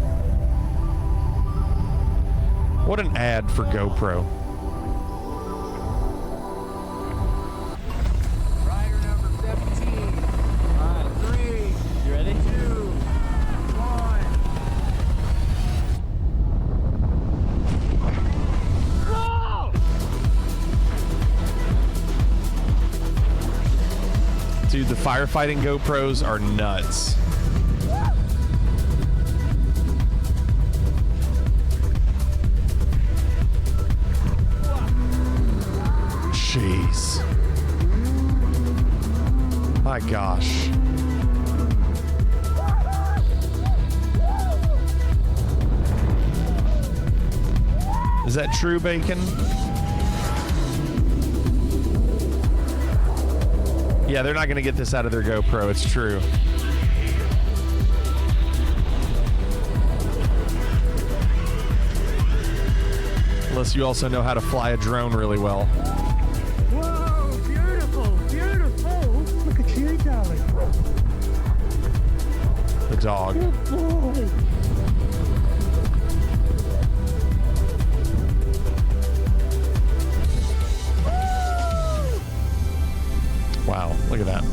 Speaker 3: What an ad for GoPro.
Speaker 10: Rider number 17. All right, 3. You ready? 2, 1.
Speaker 3: Dude, the firefighting GoPros are nuts. Jeez. My gosh. Is that true, Bacon? Yeah, they're not going to get this out of their GoPro. It's true. Unless you also know how to fly a drone really well.
Speaker 10: Whoa, beautiful, beautiful. Look at you, darling.
Speaker 3: The dog.
Speaker 10: Good boy.
Speaker 3: Wow, look at that.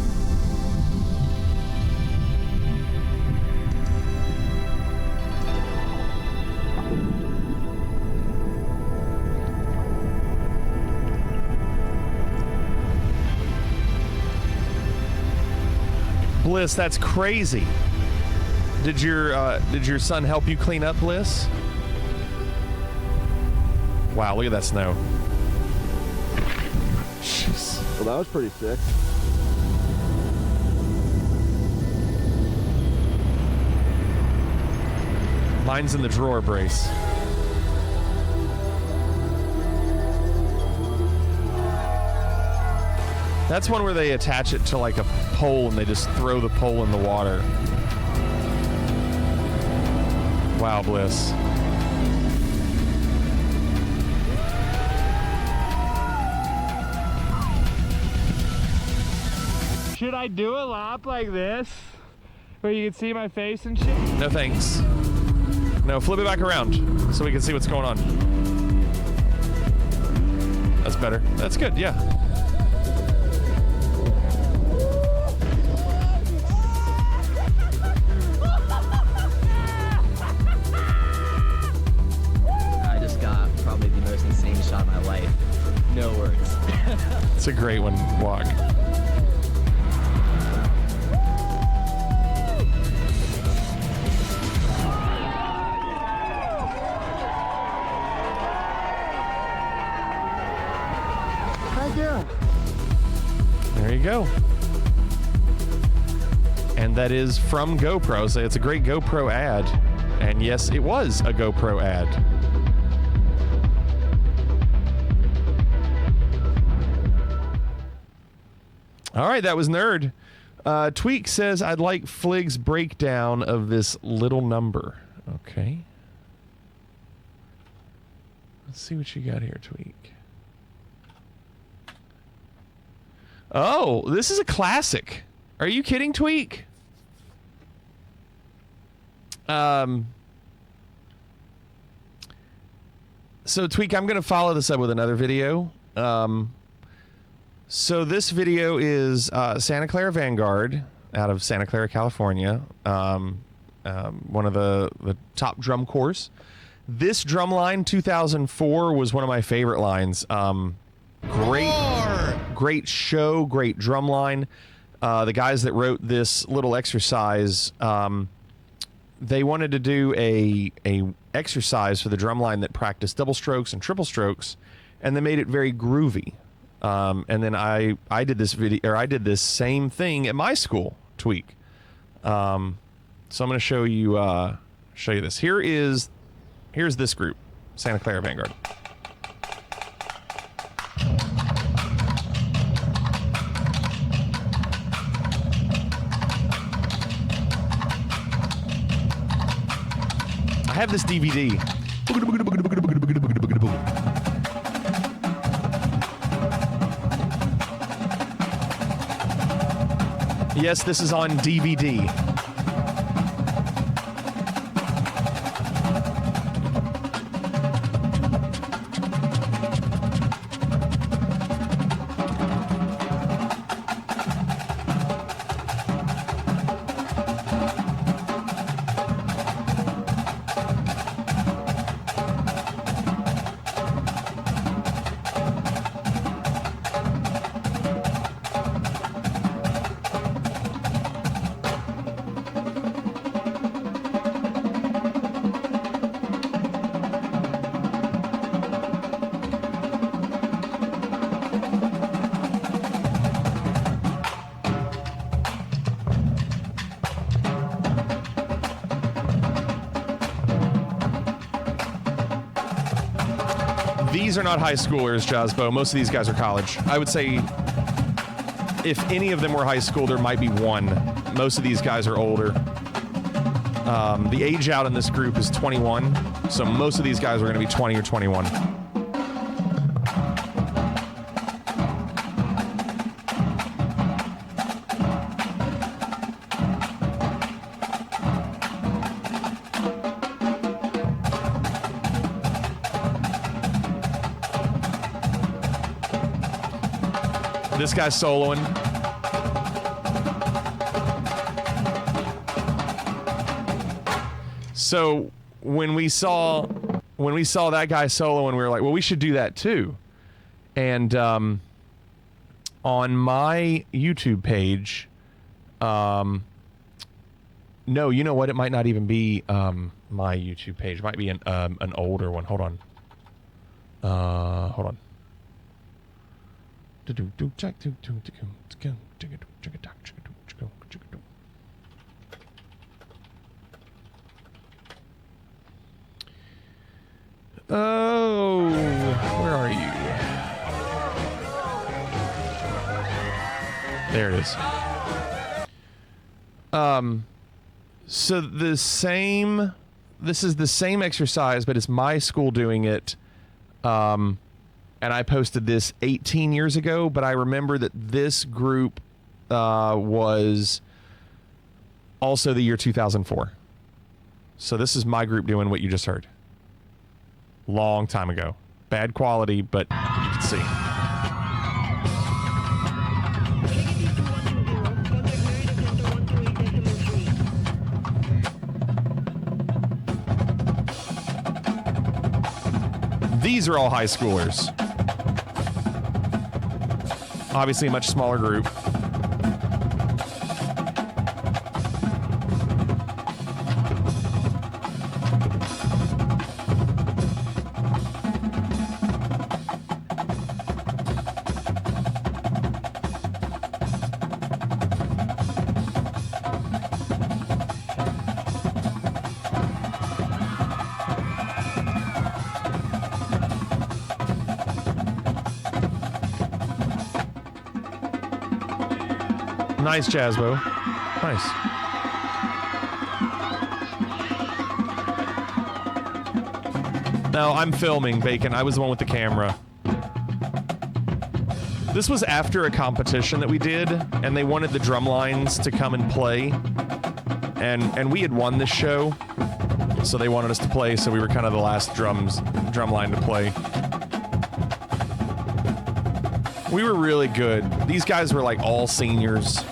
Speaker 3: Bliss, that's crazy. Did your son help you clean up, Bliss? Wow, look at that snow. Jeez.
Speaker 14: Well, that was pretty sick.
Speaker 3: Mine's in the drawer, Brace. That's one where they attach it to like a pole and they just throw the pole in the water. Wow, Bliss.
Speaker 15: Should I do a lap like this? Where you can see my face and shit?
Speaker 3: No thanks. No, flip it back around so we can see what's going on. That's better. That's good, yeah.
Speaker 16: I just got probably the most insane shot of my life. No words.
Speaker 3: It's a great one, Walk. There you go. And that is from GoPro. So it's a great GoPro ad. And yes, it was a GoPro ad. All right, that was Nerd. Tweak says, I'd like Flig's breakdown of this little number. Okay. Let's see what you got here, Tweak. Oh, this is a classic. Are you kidding, Tweak? So, Tweak, I'm going to follow this up with another video. So this video is Santa Clara Vanguard out of Santa Clara, California. One of the top drum corps. This drum line, 2004, was one of my favorite lines. Great show, great drum line. The guys that wrote this little exercise, they wanted to do a exercise for the drum line that practiced double strokes and triple strokes, and they made it very groovy. And then I did this video, or I did this same thing at my school, Tweak. So I'm going to show you this. Here's this group, Santa Clara Vanguard. I have this DVD. Yes, this is on DVD. These are not high schoolers, Jazbo. Most of these guys are college. I would say if any of them were high school, there might be one. Most of these guys are older. The age out in this group is 21, so most of these guys are going to be 20 or 21. This guy's soloing. So when we saw that guy soloing, we were like, well, we should do that too. And on my YouTube page, no, you know what? It might not even be my YouTube page. It might be an older one. Hold on. Hold on. Oh, where are you? There it is. So this is the same exercise, but it's my school doing it. And I posted this 18 years ago, but I remember that this group was also the year 2004. So this is my group doing what you just heard. Long time ago. Bad quality, but you can see. These are all high schoolers. Obviously a much smaller group. Nice, Jazbo. Nice. No, I'm filming, Bacon. I was the one with the camera. This was after a competition that we did, and they wanted the drum lines to come and play. And we had won this show, so they wanted us to play, so we were kind of the last drum line to play. We were really good. These guys were like all seniors.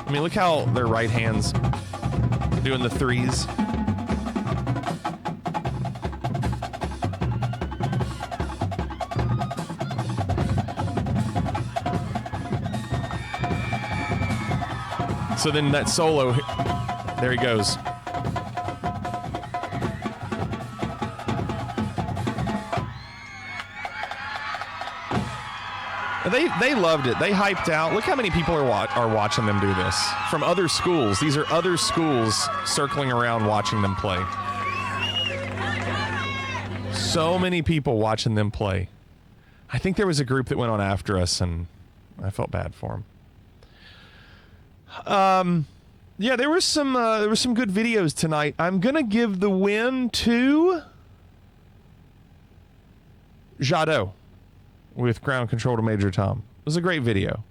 Speaker 3: I mean, look how their right hands. doing the threes. So then that solo, there he goes. They loved it. They hyped out. Look how many people are watching them do this from other schools. These are other schools circling around watching them play. So many people watching them play. I think there was a group that went on after us, and I felt bad for them. Yeah, there was some good videos tonight. I'm gonna give the win to Jadot with Ground Control to Major Tom. It was a great video.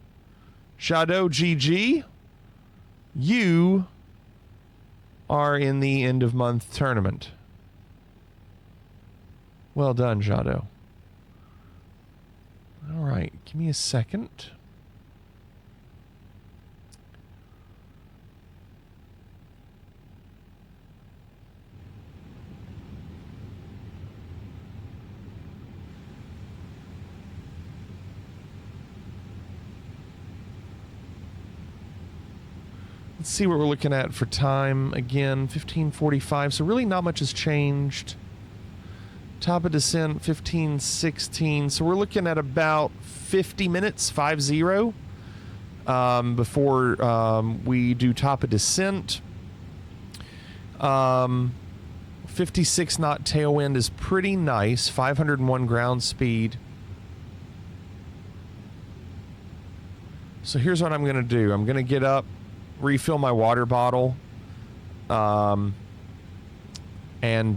Speaker 3: Jadot GG, you are in the end of month tournament. Well done, Jadot. All right, give me a second. Let's see what we're looking at for time. Again, 15:45. So really not much has changed. Top of descent, 15:16. So we're looking at about 50 minutes, 50, before we do top of descent. 56 knot tailwind is pretty nice. 501 ground speed. So here's what I'm going to do. I'm going to get up, refill my water bottle, and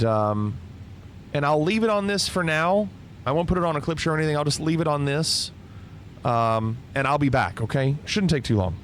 Speaker 3: I'll leave it on this for now. I won't put it on a clip show or anything. I'll just leave it on this, and I'll be back, okay? Shouldn't take too long.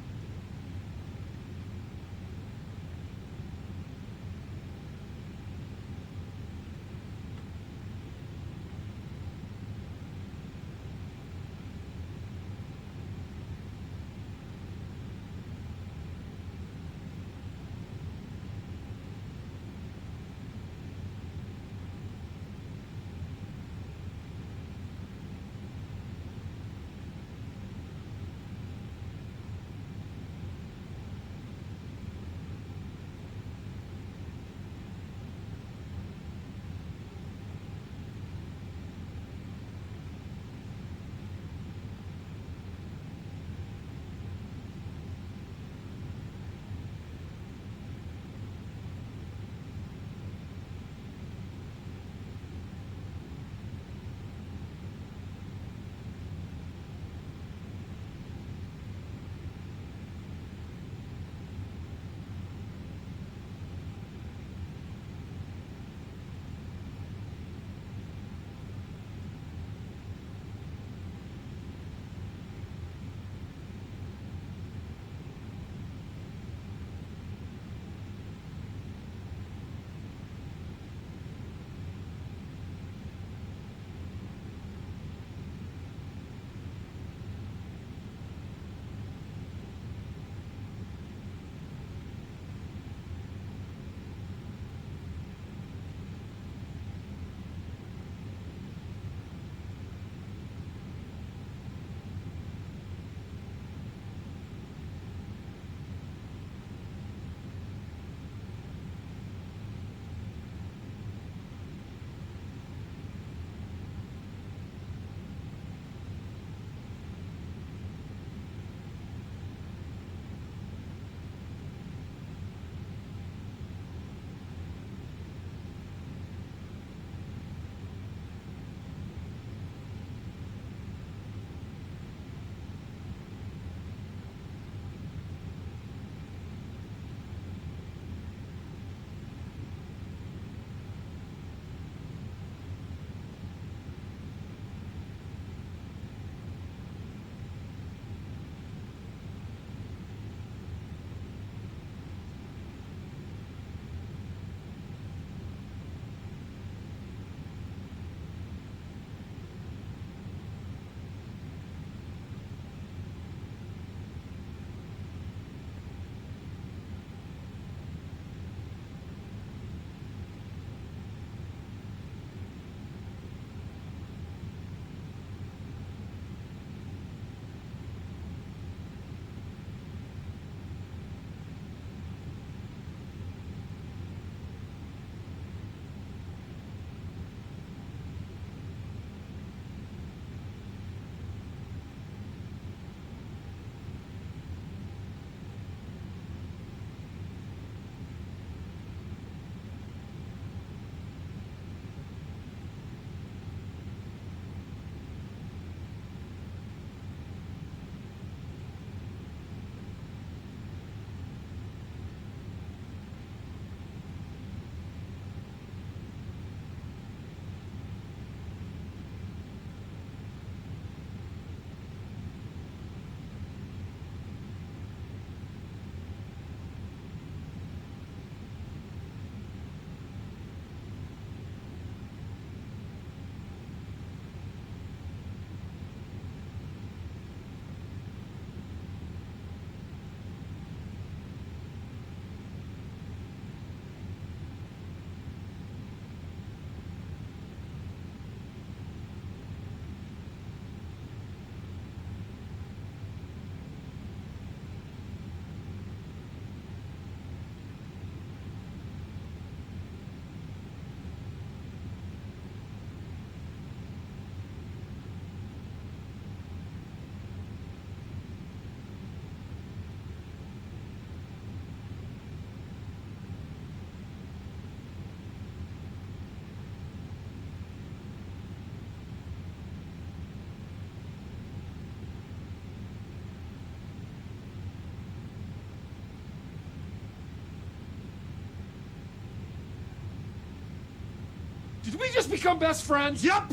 Speaker 2: Did we just become best friends? Yup!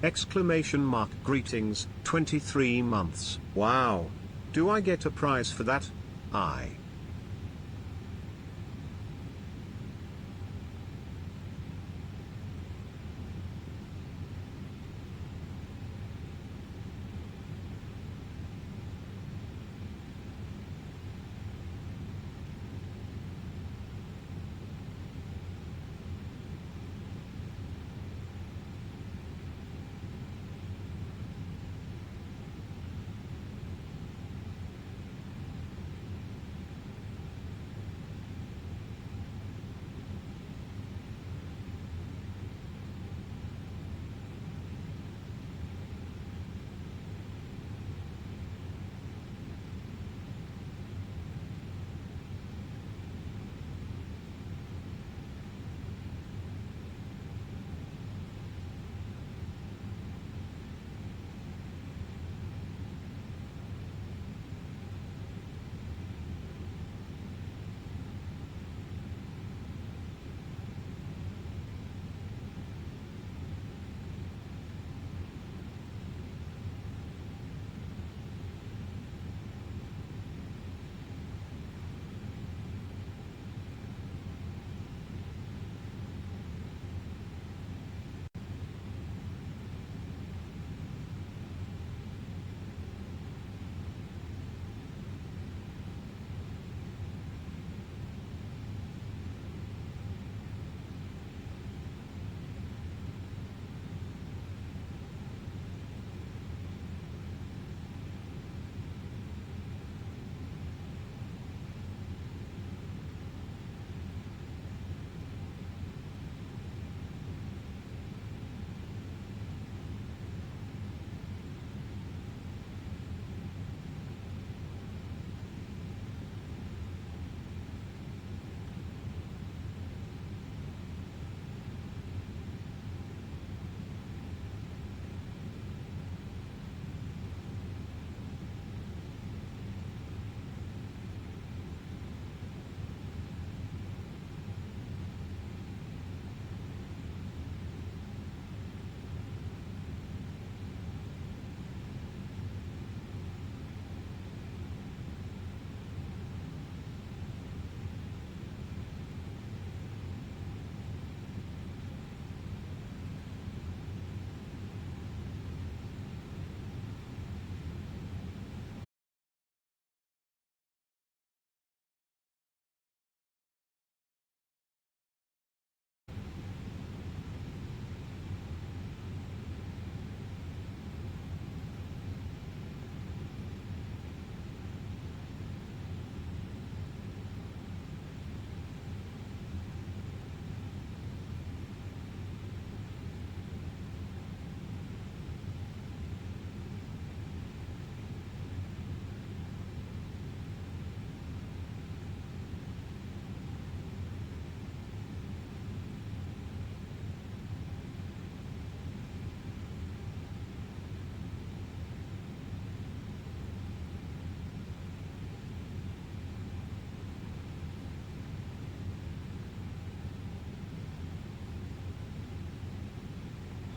Speaker 14: Exclamation mark greetings, 23 months. Wow. Do I get a prize for that?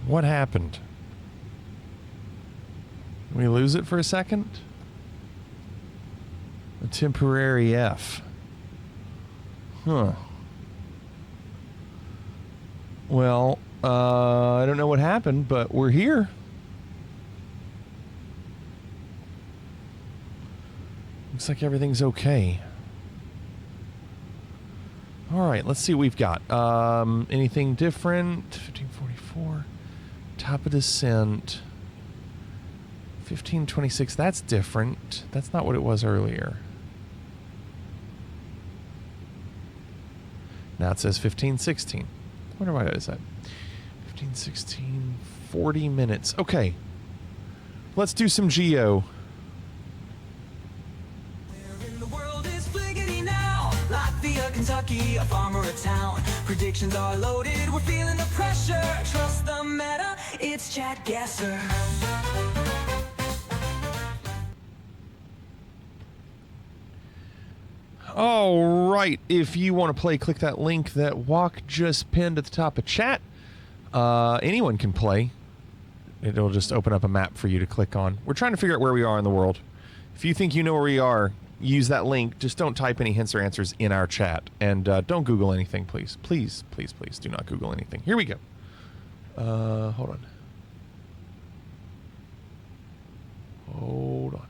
Speaker 3: What happened? Did we lose it for a second? A temporary F. Huh. Well, I don't know what happened, but we're here. Looks like everything's okay. All right, let's see what we've got. Anything different? 1544. Top of descent. 1526. That's different. That's not what it was earlier. Now it says 1516. I wonder why that is that. 1516. 40 minutes. Okay. Let's do some geo.
Speaker 10: Kentucky, a farmer, a town. Predictions are loaded, we're feeling the pressure. Trust the meta, it's Chad Gasser.
Speaker 3: All right, if you want to play, click that link that Walk just pinned at the top of chat. Anyone can play. It'll just open up a map for you to click on. We're trying to figure out where we are in the world. If you think you know where we are, use that link. Just don't type any hints or answers in our chat. And don't Google anything, please. Please, please, please do not Google anything. Here we go. Hold on. Hold on.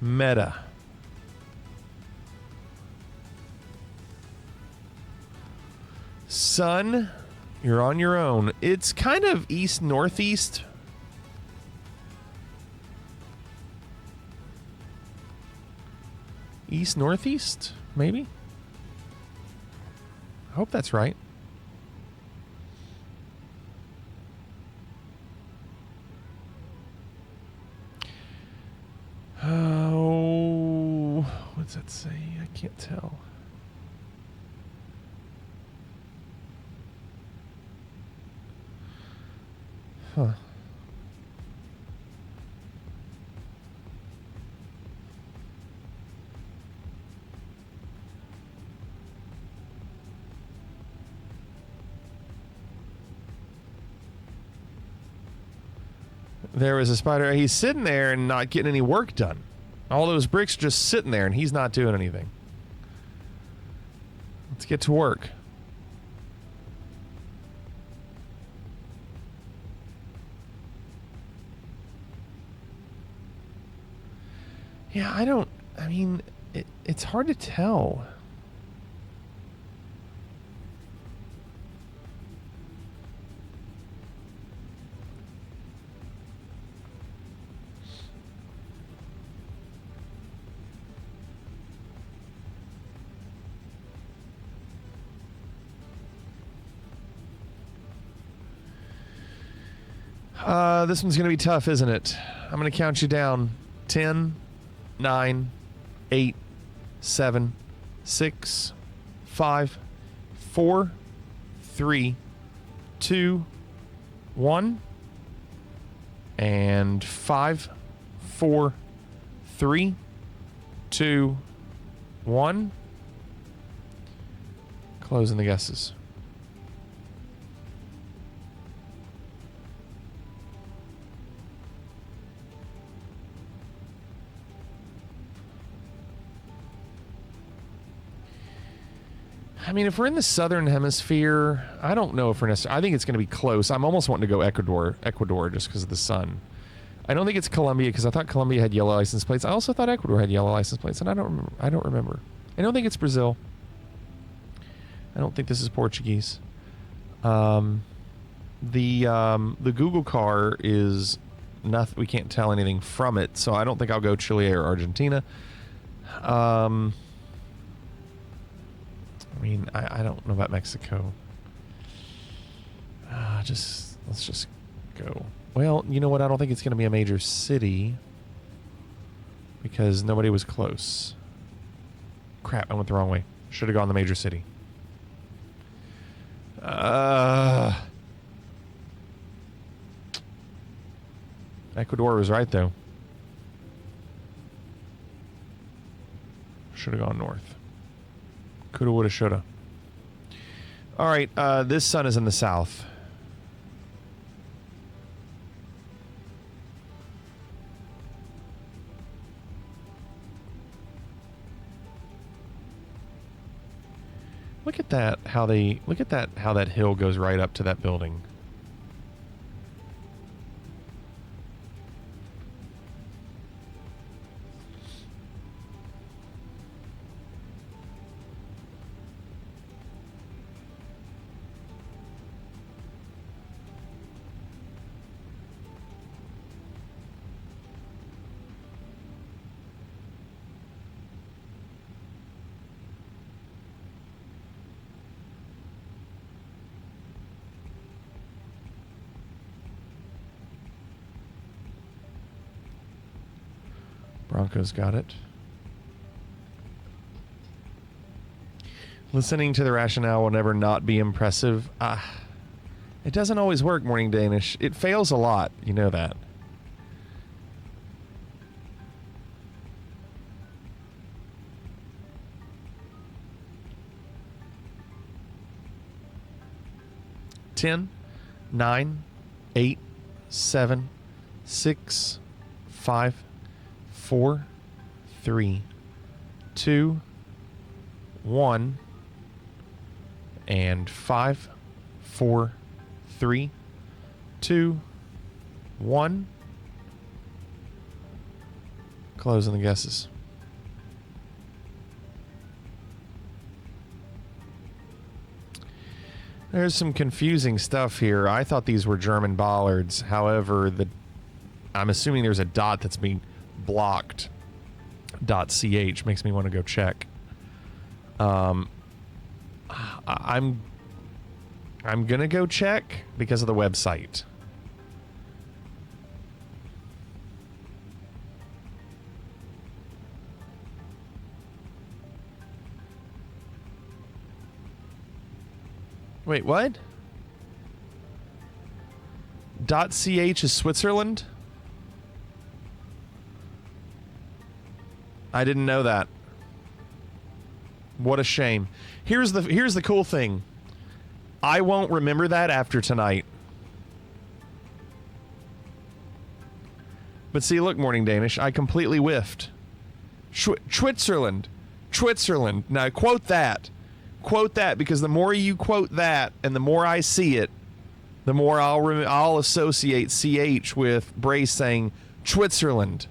Speaker 3: Meta. Sun, you're on your own. It's kind of east-northeast. East-northeast, maybe? I hope that's right. Oh, what's that say? I can't tell. Huh. There was a spider. He's sitting there and not getting any work done. All those bricks are just sitting there and he's not doing anything. Let's get to work. Yeah, I mean, it's hard to tell. This one's going to be tough, isn't it? I'm going to count you down. 10, 9, 8, 7, 6, 5, 4, 3, 2, 1, and 5, 4, 3, 2, 1. Closing the guesses. I mean, if we're in the southern hemisphere, I don't know if we're necessarily... I think it's going to be close. I'm almost wanting to go Ecuador just because of the sun. I don't think it's Colombia because I thought Colombia had yellow license plates. I also thought Ecuador had yellow license plates, and I don't remember. I don't think it's Brazil. I don't think this is Portuguese. The Google car is nothing. We can't tell anything from it, so I don't think I'll go Chile or Argentina. I mean, I don't know about Mexico. Let's just go. Well, you know what? I don't think it's going to be a major city because nobody was close. Crap, I went the wrong way. Should have gone the major city. Ecuador was right, though. Should have gone north. Coulda, woulda, shoulda. All right, this sun is in the south. Look at that! How that hill goes right up to that building. Broncos got it. Listening to the rationale will never not be impressive. It doesn't always work, Morning Danish. It fails a lot. You know that. 10, 9, 8, 7, 6, 5, 4, 3, 2, 1, and 5, 4, 3, 2, 1. Closing the guesses. There's some confusing stuff here. I thought these were German bollards. However, I'm assuming there's a dot that's being blocked. .ch makes me want to go check. I'm gonna go check because of the website. Wait, what? .ch is Switzerland? I didn't know that. What a shame. Here's the cool thing. I won't remember that after tonight. But see, look, Morning Danish, I completely whiffed. Switzerland. Switzerland. Now, quote that. Quote that, because the more you quote that and the more I see it, the more I'll associate CH with Brace saying Switzerland.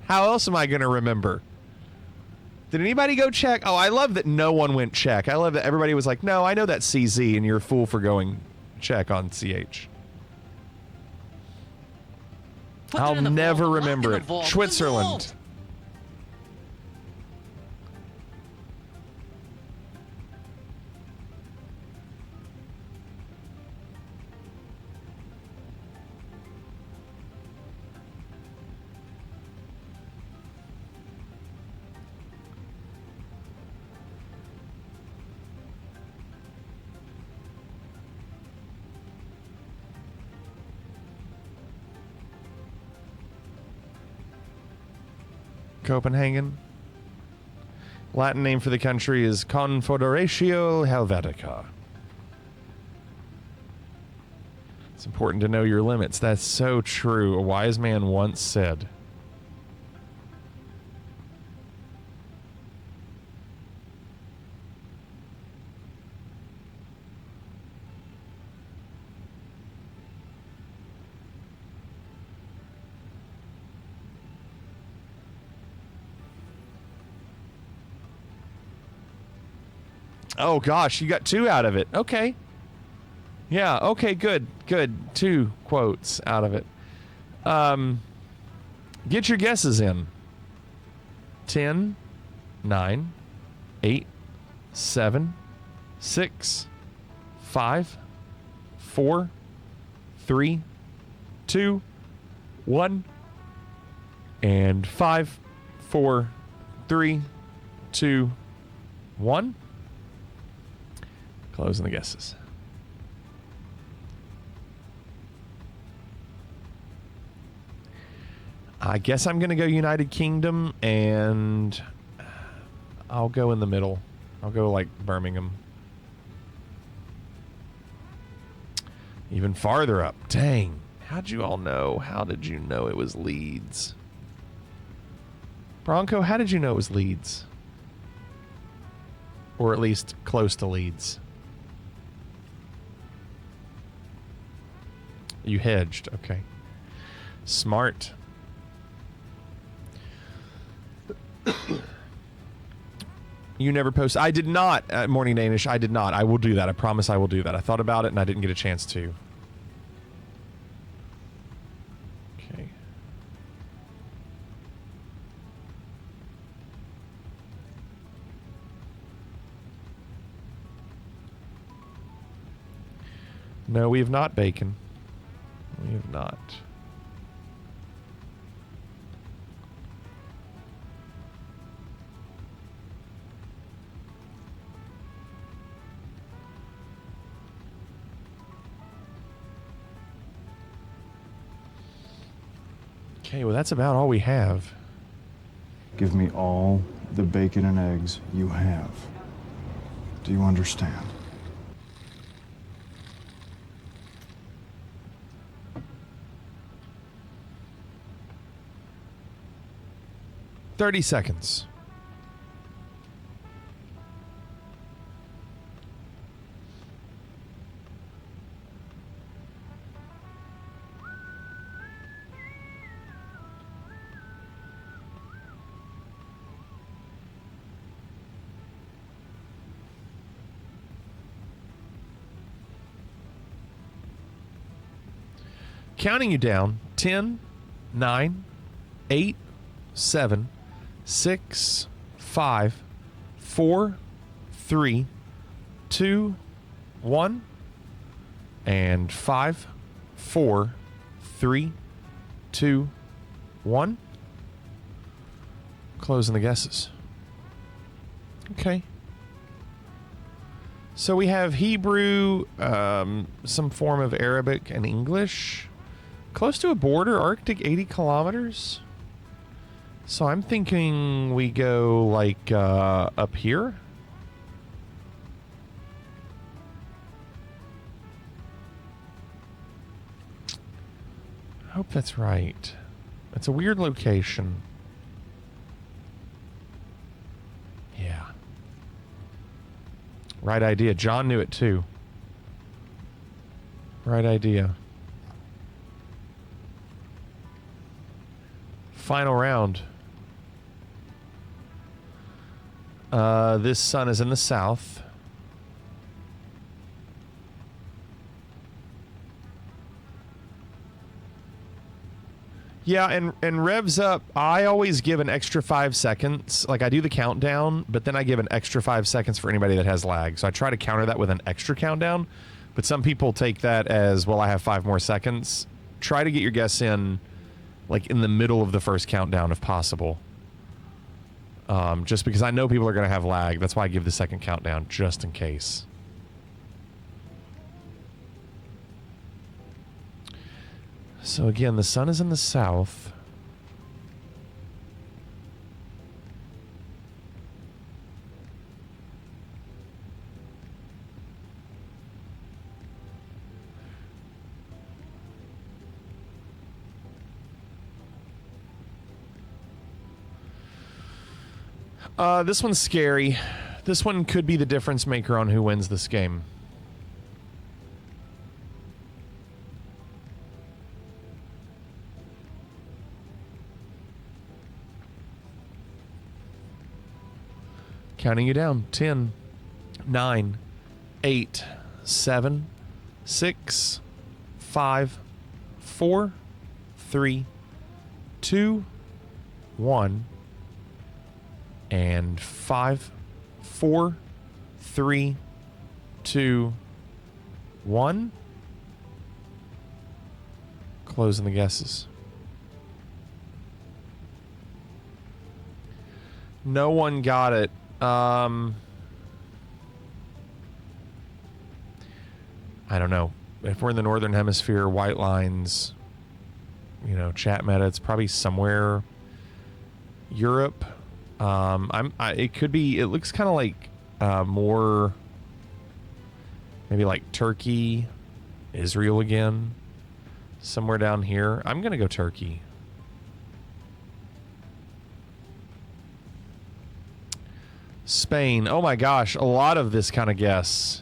Speaker 3: How else am I going to remember? Did anybody go check? Oh, I love that no one went check. I love that everybody was like, no, I know that's CZ, and you're a fool for going check on CH. I'll never remember it. Switzerland. Copenhagen. Latin name for the country is Confederatio Helvetica. It's important to know your limits. That's so true. A wise man once said. Oh, gosh, you got 2 out of it. Okay. Yeah, okay, good. Good. 2 quotes out of it. Get your guesses in. 10, 9, 8, 7, 6, 5, 4, 3, 2, 1, and 5, 4, 3, 2, 1. Closing the guesses. I guess I'm going to go United Kingdom, and I'll go in the middle. I'll go like Birmingham. Even farther up. Dang. How'd you all know? How did you know it was Leeds? Bronco, how did you know it was Leeds? Or at least close to Leeds. You hedged. Okay. Smart. You never post. I did not, Morning Danish. I did not. I will do that. I promise I will do that. I thought about it and I didn't get a chance to. Okay. No, we have not, Bacon. We have not. Okay, well, that's about all we have.
Speaker 4: Give me all the bacon and eggs you have. Do you understand?
Speaker 3: "30 seconds. Counting you down. 10, 9, 8, 7, 6, 5, 4, 3, 2, 1, and 5, 4, 3, 2, 1. Closing the guesses. Okay. So we have Hebrew, some form of Arabic and English. Close to a border, Arctic, 80 kilometers. So I'm thinking we go like up here. I hope that's right. It's a weird location. Yeah. Right idea. John knew it too. Right idea. Final round. This sun is in the south. Yeah, and revs up, I always give an extra 5 seconds. Like, I do the countdown, but then I give an extra 5 seconds for anybody that has lag. So I try to counter that with an extra countdown. But some people take that as, well, I have 5 more seconds. Try to get your guess in, like, in the middle of the first countdown if possible. Just because I know people are going to have lag. That's why I give the second countdown, just in case. So again, the sun is in the south. This one's scary. This one could be the difference maker on who wins this game. Counting you down. 10, 9, 8, 7, 6, 5, 4, 3, 2, 1, and 5, 4, 3, 2, 1. Closing the guesses. No one got it. I don't know. If we're in the northern hemisphere, white lines, you know, chat meta, it's probably somewhere Europe. It could be, it looks kind of like more maybe like Turkey, Israel again, somewhere down here. I'm going to go Turkey. Spain. Oh my gosh, a lot of this kind of guess.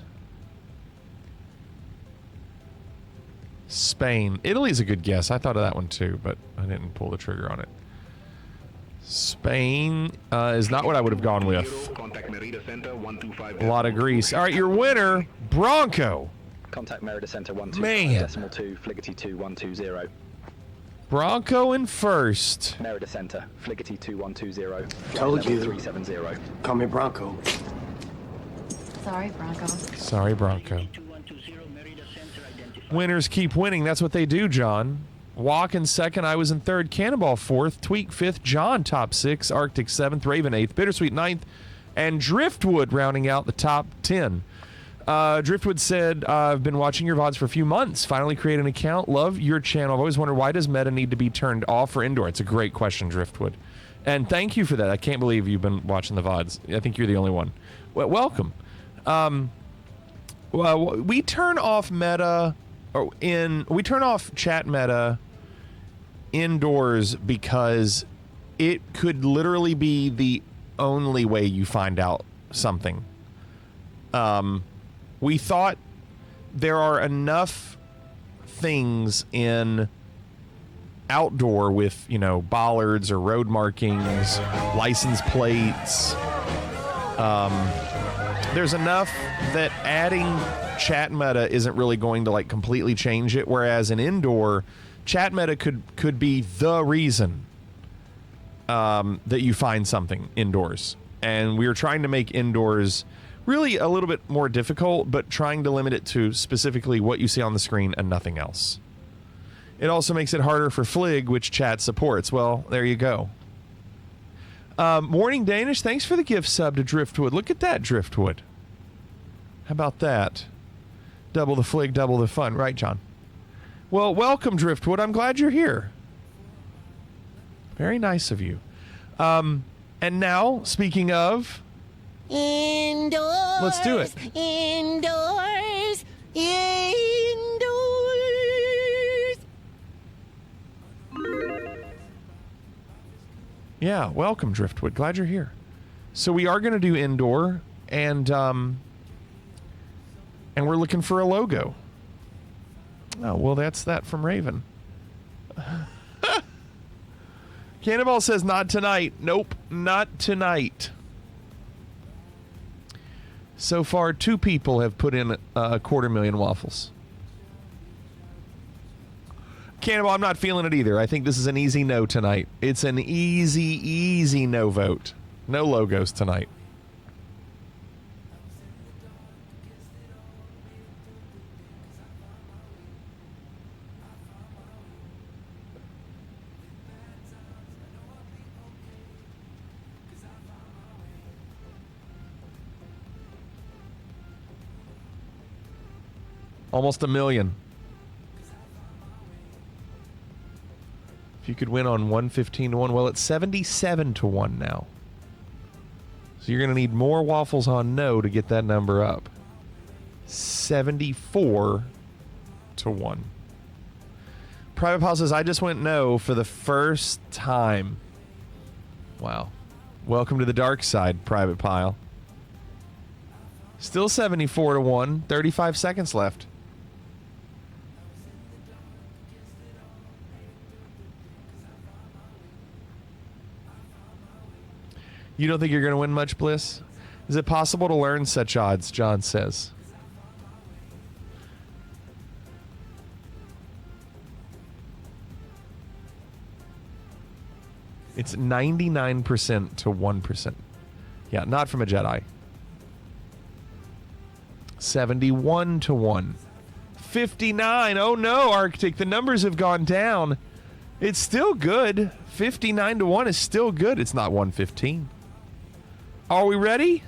Speaker 3: Spain. Italy's a good guess. I thought of that one too, but I didn't pull the trigger on it. Spain is not what I would have gone with. A lot of Greece. All right, your winner, Bronco.
Speaker 13: Contact Merida Center 125
Speaker 3: Man.
Speaker 13: decimal 2, Fligety 2120.
Speaker 3: Bronco in first.
Speaker 13: Merida Center, Fligety 2120.
Speaker 17: Told you.
Speaker 13: 370.
Speaker 17: Call me Bronco.
Speaker 1: Sorry, Bronco.
Speaker 3: Sorry, Bronco. Winners keep winning. That's what they do, John. Walk in second. I was in third. Cannonball fourth. Tweak fifth. John top six. Arctic seventh. Raven eighth. Bittersweet ninth. And Driftwood rounding out the top 10. Driftwood said, I've been watching your VODs for a few months. Finally created an account. Love your channel. I've always wondered, why does meta need to be turned off for indoor? It's a great question, Driftwood. And thank you for that. I can't believe you've been watching the VODs. I think you're the only one. Well, welcome. Well, we turn off meta, we turn off chat meta indoors because it could literally be the only way you find out something. We thought there are enough things in outdoor with, bollards or road markings, license plates. There's enough that adding chat meta isn't really going to completely change it. Whereas in indoor, chat meta could be the reason that you find something indoors. And we were trying to make indoors really a little bit more difficult, but trying to limit it to specifically what you see on the screen and nothing else. It also makes it harder for Flig, which chat supports. Well, there you go. Morning Danish, thanks for the gift sub to Driftwood. Look at that, Driftwood. How about that? Double the Flig, double the fun. Right, John? Well, welcome, Driftwood. I'm glad you're here. Very nice of you. And now, speaking of...
Speaker 10: Indoors.
Speaker 3: Let's do it.
Speaker 10: Indoors. Indoors.
Speaker 3: Yeah, welcome, Driftwood. Glad you're here. So we are going to do indoor, and we're looking for a logo. Oh, well, that's that from Raven. Cannonball says, not tonight. Nope, not tonight. So far, 2 people have put in a 250,000 waffles. Cannonball, I'm not feeling it either. I think this is an easy no tonight. It's an easy no vote. No logos tonight. Almost 1 million. If you could win on 115 to 1, well, it's 77 to 1 now. So you're going to need more waffles on no to get that number up. 74 to 1. Private Pile says, I just went no for the first time. Wow. Welcome to the dark side, Private Pile. Still 74 to 1. 35 seconds left. You don't think you're going to win much, Bliss? Is it possible to learn such odds, John says. It's 99% to 1%. Yeah, not from a Jedi. 71 to 1. 59. Oh no, Arctic. The numbers have gone down. It's still good. 59 to 1 is still good. It's not 115. Are we ready?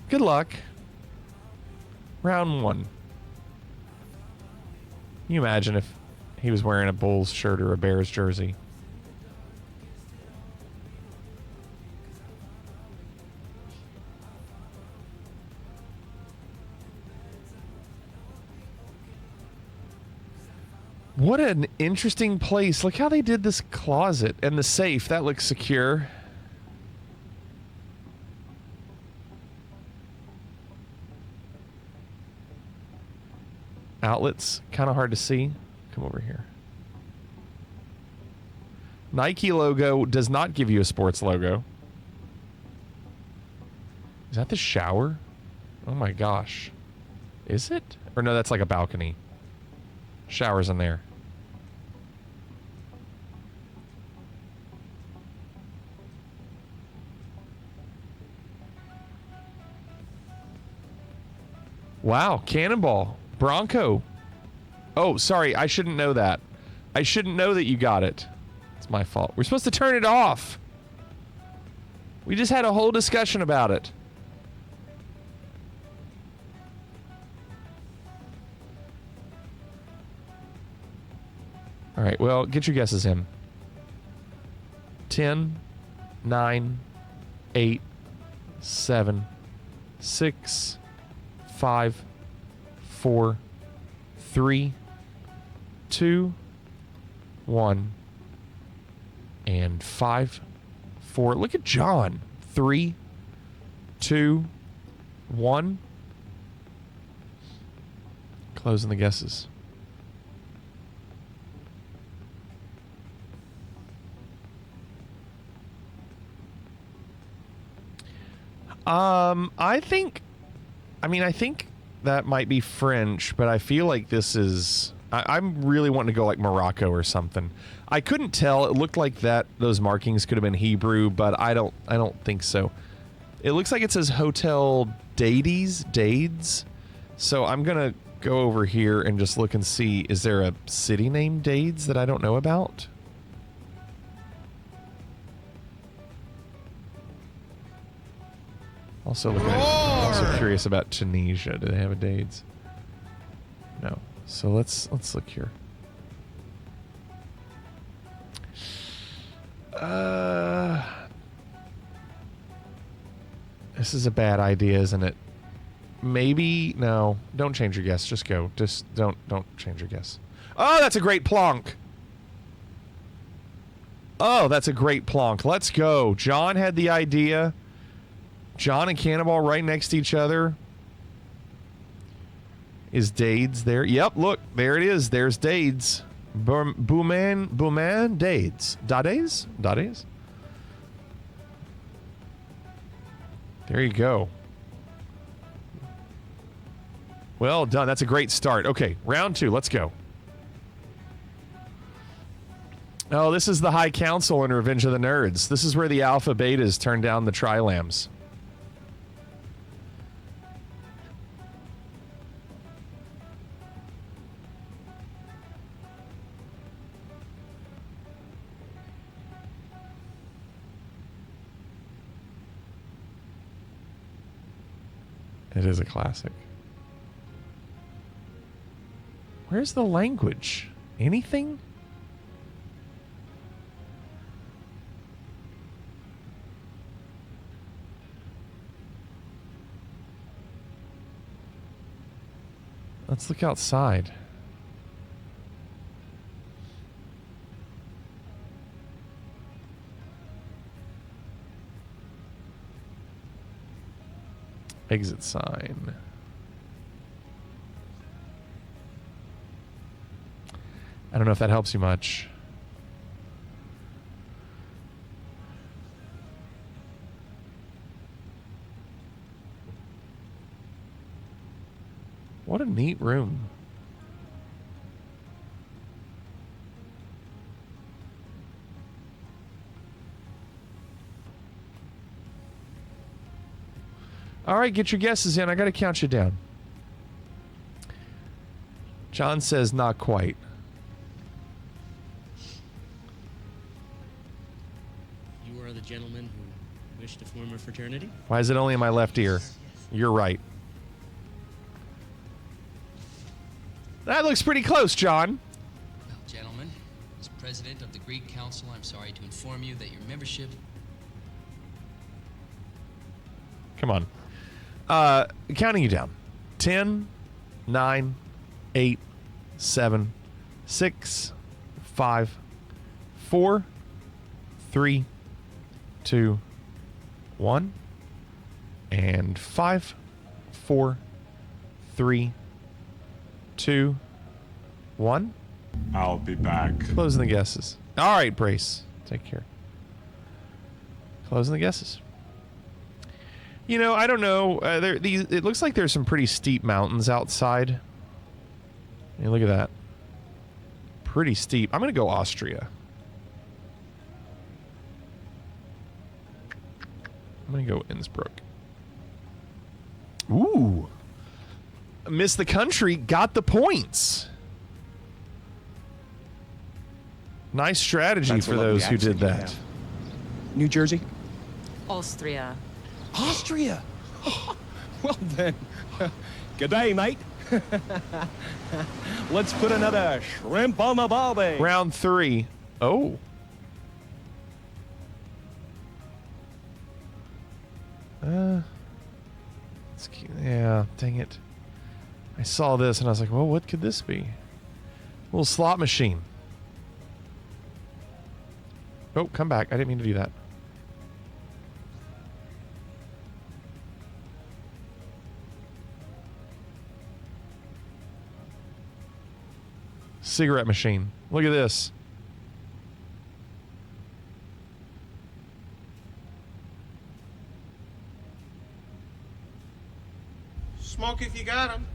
Speaker 3: Good luck. Round 1. Can you imagine if he was wearing a Bulls shirt or a Bears jersey? What an interesting place. Look how they did this closet and the safe. That looks secure. Outlets, kind of hard to see. Come over here. Nike logo does not give you a sports logo. Is that the shower? Oh my gosh. Is it? Or no, that's like a balcony. Shower's in there. Wow, Cannonball. Bronco. Oh, sorry. I shouldn't know that. I shouldn't know that you got it. It's my fault. We're supposed to turn it off. We just had a whole discussion about it. All right. Well, get your guesses in. 10, 9, 8, 7, 6, 5, 4, 3, 2, 1, and 5, 4. Look at John. 3, 2, 1. Closing the guesses. I think that might be French, but I feel like this is... I'm really wanting to go like Morocco or something. I couldn't tell. It looked like those markings could have been Hebrew, but I don't think so. It looks like it says Hotel Dades. So I'm going to go over here and just look and see, is there a city named Dades that I don't know about? Also curious about Tunisia. Do they have a Dades? No. So let's look here. This is a bad idea, isn't it? Maybe no. Don't change your guess. Just go. Just don't change your guess. Oh, that's a great plonk. Oh, that's a great plonk. Let's go. John had the idea. John and Cannonball right next to each other. Is Dades there? Yep, look, there it is. There's Dades. Booman, Dades. Dades? There you go. Well done. That's a great start. Okay, round 2. Let's go. Oh, this is the High Council in Revenge of the Nerds. This is where the Alpha Betas turn down the Trilams. It is a classic. Where's the language? Anything? Let's look outside. Exit sign. I don't know if that helps you much. What a neat room. All right, get your guesses in. I got to count you down. John says not quite.
Speaker 17: You are the gentleman who wished to form a fraternity?
Speaker 3: Why is it only in my left ear? You're right. That looks pretty close, John.
Speaker 18: Well, gentlemen, as president of the Greek Council, I'm sorry to inform you that your membership...
Speaker 3: Come on. Counting you down. 10, 9, 8, 7, 6, 5, 4, 3, 2, 1, and 5, 4, 3, 2, 1.
Speaker 4: I'll be back.
Speaker 3: Closing the guesses. All right, Brace. Take care. Closing the guesses. You know, I don't know. It looks like there's some pretty steep mountains outside. Hey, look at that. Pretty steep. I'm going to go Austria. I'm going to go Innsbruck. Ooh. Missed the country, got the points. Nice strategy for those who did that.
Speaker 19: New Jersey?
Speaker 20: Austria.
Speaker 19: Austria? Well then, good day, mate. Let's put another shrimp on the barbie.
Speaker 3: Round 3. Oh. Let's Yeah, dang it. I saw this and I was like, well, what could this be? A little slot machine. Oh, come back. I didn't mean to do that. Cigarette machine. Look at this.
Speaker 6: Smoke if you got 'em.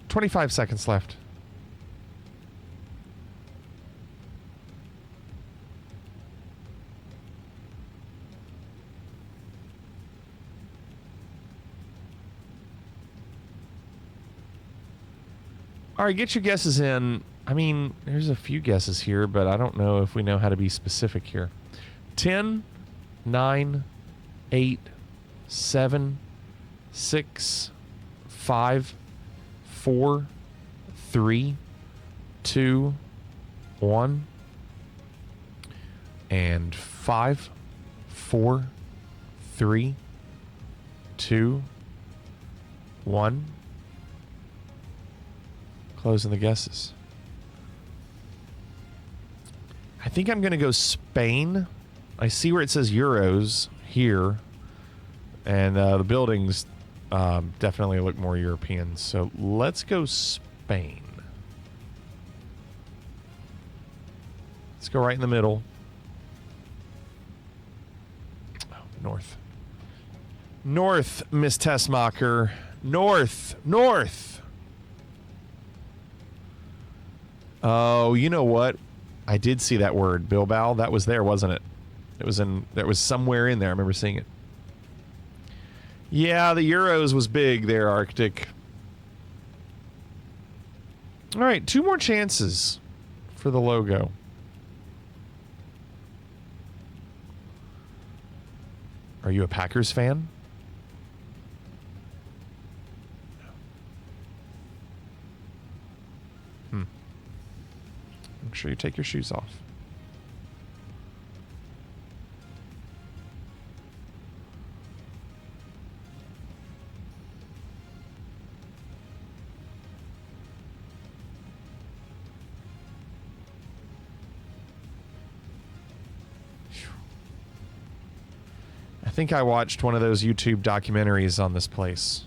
Speaker 3: $25 seconds left. All right, get your guesses in. I mean, there's a few guesses here, but I don't know if we know how to be specific here. 10, 9, 8, 7, 6, 5, 4, 3, 2, 1, and 5, 4, 3, 2, 1. Closing the guesses. I think I'm going to go Spain. I see where it says Euros here, and the buildings definitely look more European. So let's go Spain. Let's go right in the middle. Oh, north. North, Miss Tessmacher. North. North. Oh, you know what? I did see that word, Bilbao. That was there, wasn't it? It was in. That was somewhere in there. I remember seeing it. Yeah, the Euros was big there, Arctic. All right, 2 more chances for the logo. Are you a Packers fan? Make sure you take your shoes off. I think I watched one of those YouTube documentaries on this place.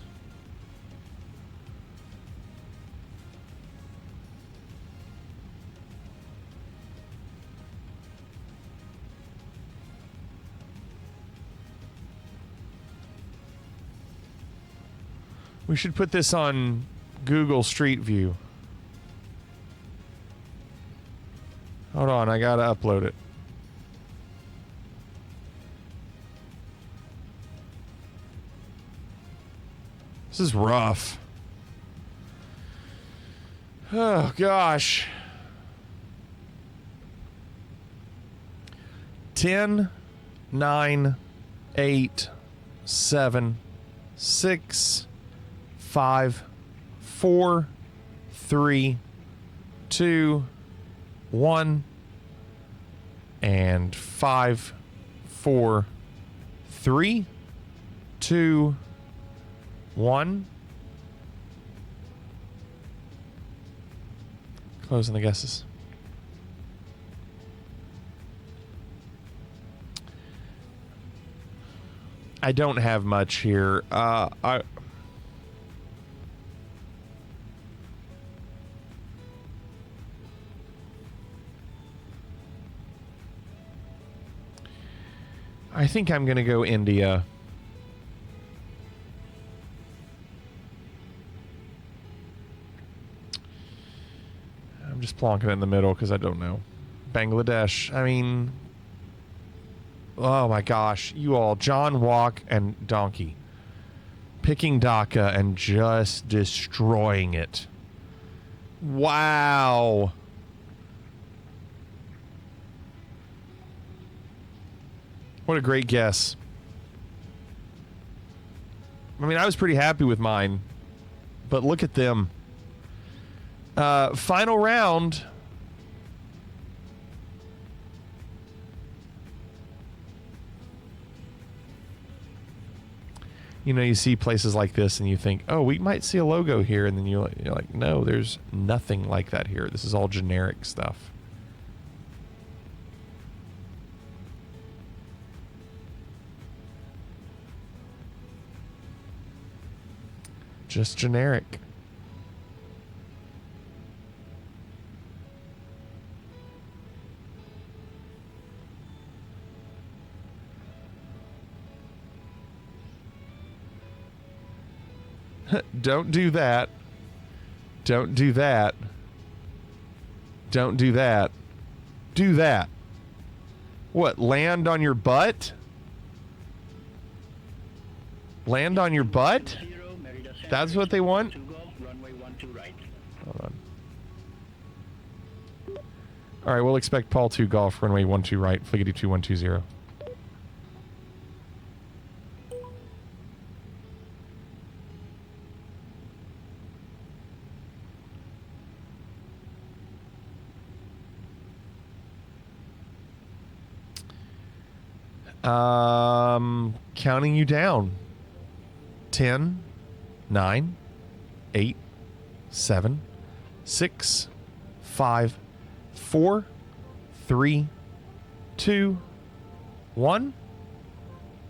Speaker 3: We should put this on Google Street View. Hold on, I gotta upload it. This is rough. Oh, gosh. 10, 9, 8, 7, 6, 5, 4, 3, 2, 1, and 5, 4, 3, 2, 1. Closing the guesses. I don't have much here. I think I'm going to go India. I'm just plonking it in the middle because I don't know. Bangladesh. I mean, oh my gosh. You all, John Walk and Donkey. Picking Dhaka and just destroying it. Wow. What a great guess. I mean, I was pretty happy with mine, but look at them. Final round. You know, you see places like this and you think, oh, we might see a logo here. And then you're like, no, there's nothing like that here. This is all generic stuff. Just generic. Don't do that. Don't do that. Don't do that. Do that. What, land on your butt? Land on your butt? That's what they want? Hold on. All right, we'll expect Paul 2 Golf, runway 12 right, Fliggity 2120. Counting you down. 10, 9, 8, 7, 6, 5, 4, 3, 2, 1,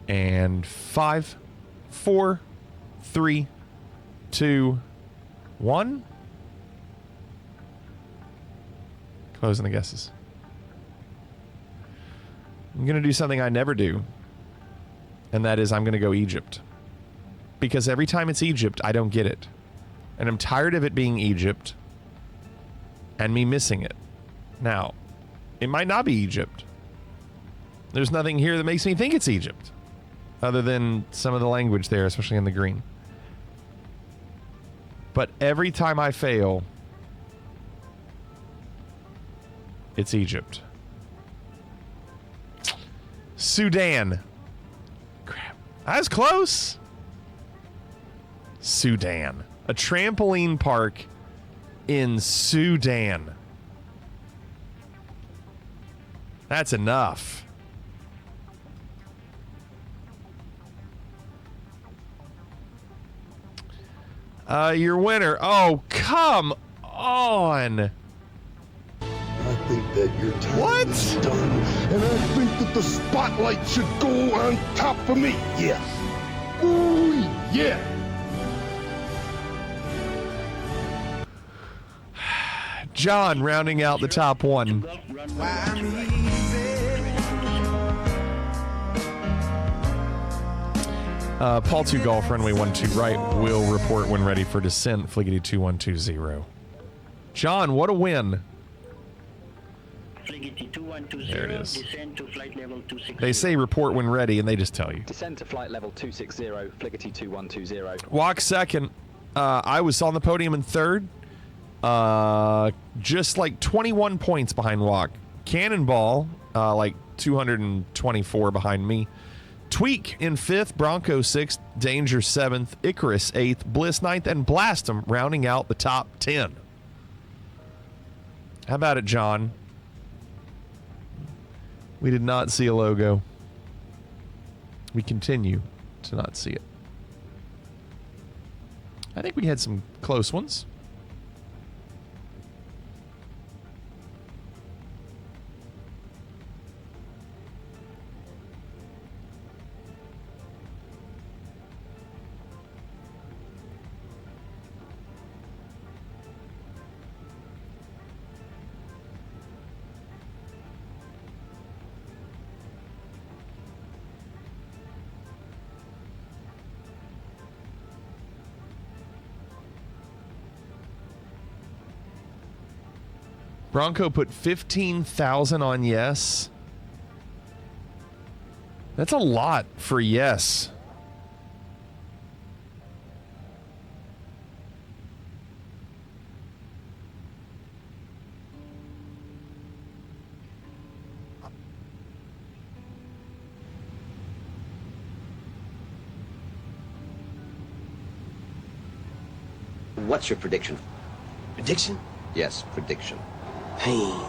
Speaker 3: and 5, 4, 3, 2, 1. Closing the guesses. I'm going to do something I never do, and that is I'm going to go Egypt. Because every time it's Egypt, I don't get it. And I'm tired of it being Egypt and me missing it. Now, it might not be Egypt. There's nothing here that makes me think it's Egypt, other than some of the language there, especially in the green. But every time I fail, it's Egypt. Sudan. Crap. I was close. Sudan. A trampoline park in Sudan. That's enough. Your winner. Oh, come on.
Speaker 2: I think that your time is done, and I think that the spotlight should go on top of me. Yes. Ooh, yeah.
Speaker 3: John rounding out the top one. Paul 2 Golf, runway 12 right, will report when ready for descent, Fliggity 2120. John, what a win. There it is. They say report when ready, and they just tell you.
Speaker 13: Descend to flight level 260, Fliggity 2120.
Speaker 3: Walk second. I was on the podium in third. Just like 21 points behind Walk. Cannonball, like 224 behind me. Tweak in 5th, Bronco 6th, Danger 7th, Icarus 8th, Bliss 9th, and Blastum rounding out the top 10. How about it, John? We did not see a logo. We continue to not see it. I think we had some close ones. Bronco put 15,000 on yes. That's a lot for yes.
Speaker 21: what's your prediction?
Speaker 22: Prediction?
Speaker 21: Yes, prediction.
Speaker 22: Pain.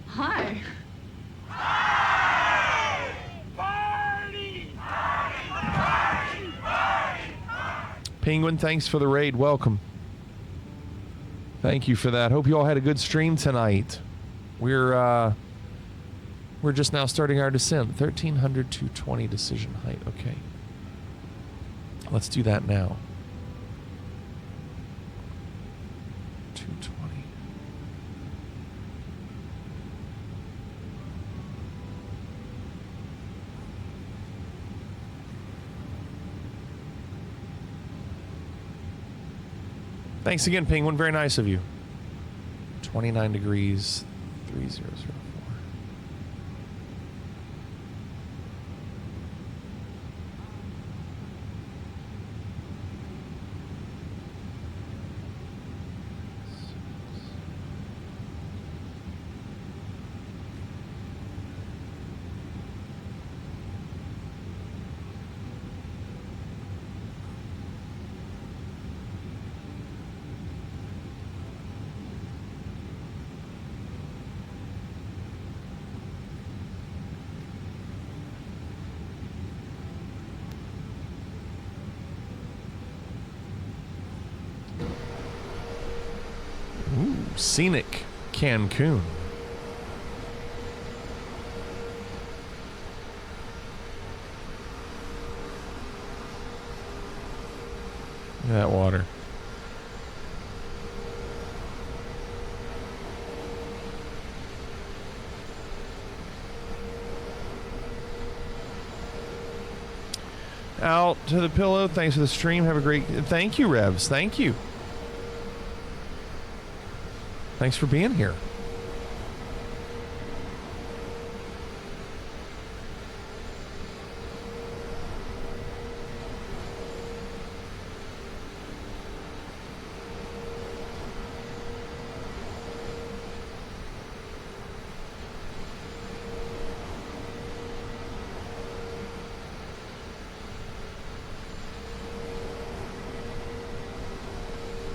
Speaker 1: Hi.
Speaker 3: Penguin, thanks for the raid. Welcome. Thank you for that. Hope you all had a good stream tonight. We're just now starting our descent. 1300 to 20 decision height. Okay. Let's do that now. 220. Thanks again, Penguin. Very nice of you. 29 degrees, 3004. Ooh, scenic Cancun. Look at that water. Out to the pillow. Thanks for the stream. Have a great... Thank you, Revs. Thank you. Thanks for being here.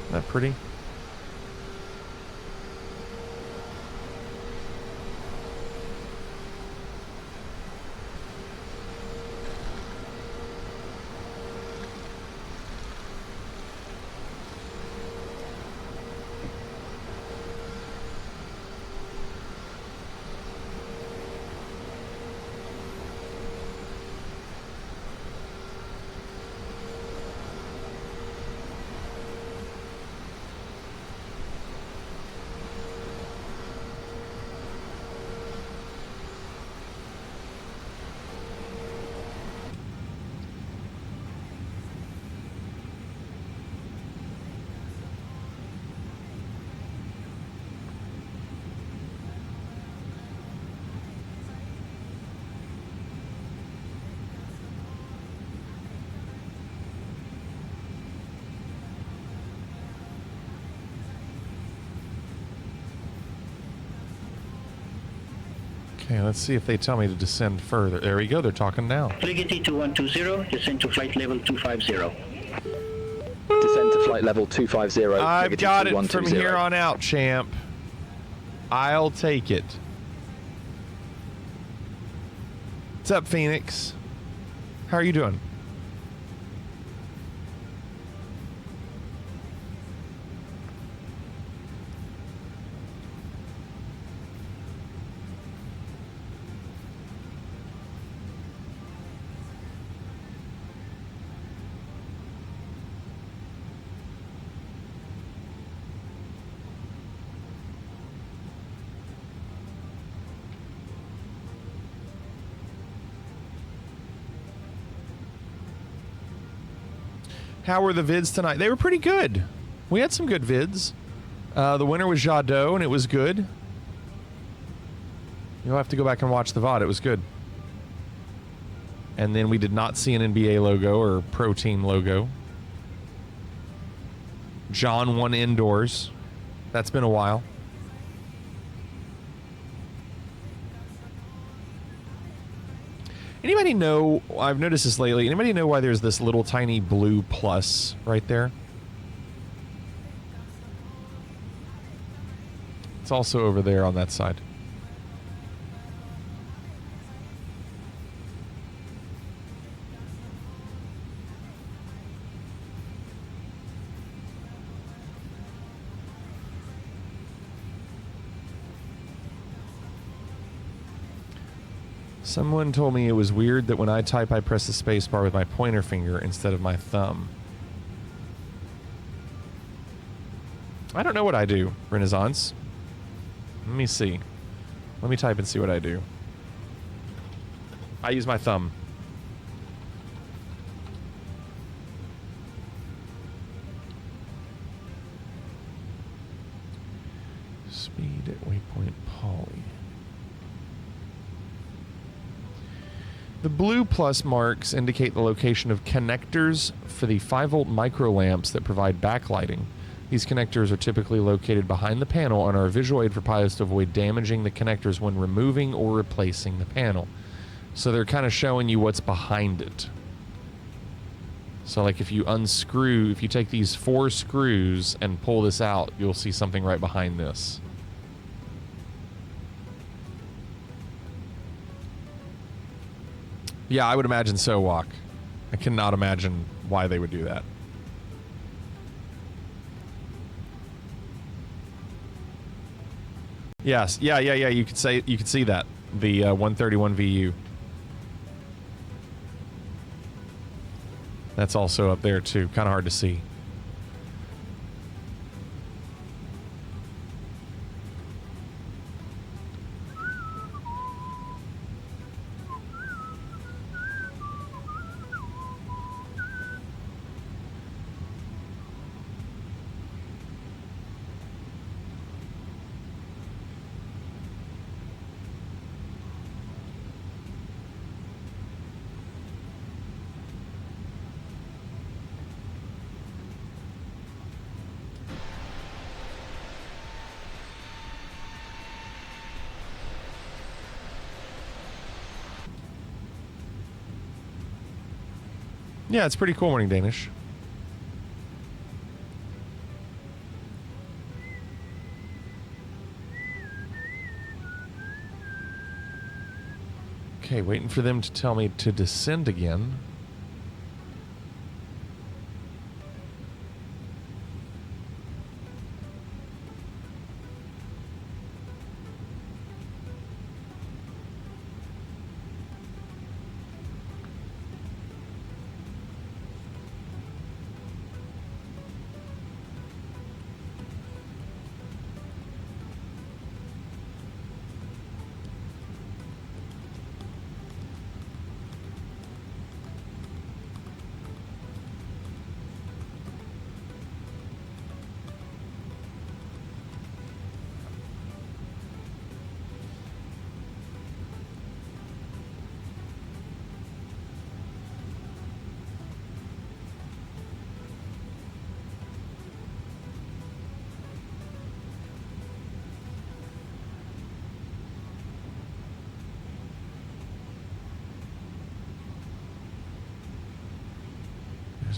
Speaker 3: Isn't that pretty? Okay, let's see if they tell me to descend further. There we go. They're talking now.
Speaker 12: Frigate 2120, descend to flight level 250.
Speaker 13: Descend to flight level 250.
Speaker 3: I've got it from here on out, champ. I'll take it. What's up, Phoenix? How are you doing? How were the vids tonight? They were pretty good. We had some good vids. The winner was Jadot, and it was good. You'll have to go back and watch the VOD. It was good. And then we did not see an NBA logo or pro team logo. John won indoors. That's been a while. Anybody know, I've noticed this lately, anybody know why there's this little tiny blue plus right there? It's also over there on that side. Someone told me it was weird that when I type, I press the space bar with my pointer finger instead of my thumb. I don't know what I do, Renaissance. Let me see. Let me type and see what I do. I use my thumb. Speed at waypoint poly. The blue plus marks indicate the location of connectors for the 5-volt micro lamps that provide backlighting. These connectors are typically located behind the panel and are a visual aid for pilots to avoid damaging the connectors when removing or replacing the panel. So they're kind of showing you what's behind it. So like if you unscrew, if you take these 4 screws and pull this out, you'll see something right behind this. Yeah, I would imagine so, Walk. I cannot imagine why they would do that. Yes, yeah. You could see that the 131 VU. That's also up there too. Kind of hard to see. Yeah, it's pretty cool, Morning Danish. Okay, waiting for them to tell me to descend again.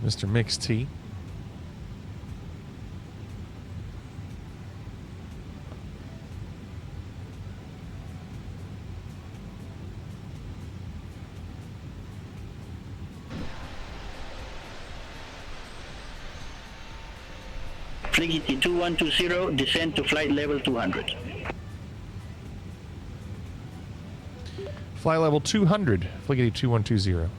Speaker 3: There's Mr. Mixed Tea.
Speaker 12: Fliggy 2120, descend to flight level 200.
Speaker 3: Flight level 200, Fliggity 2120.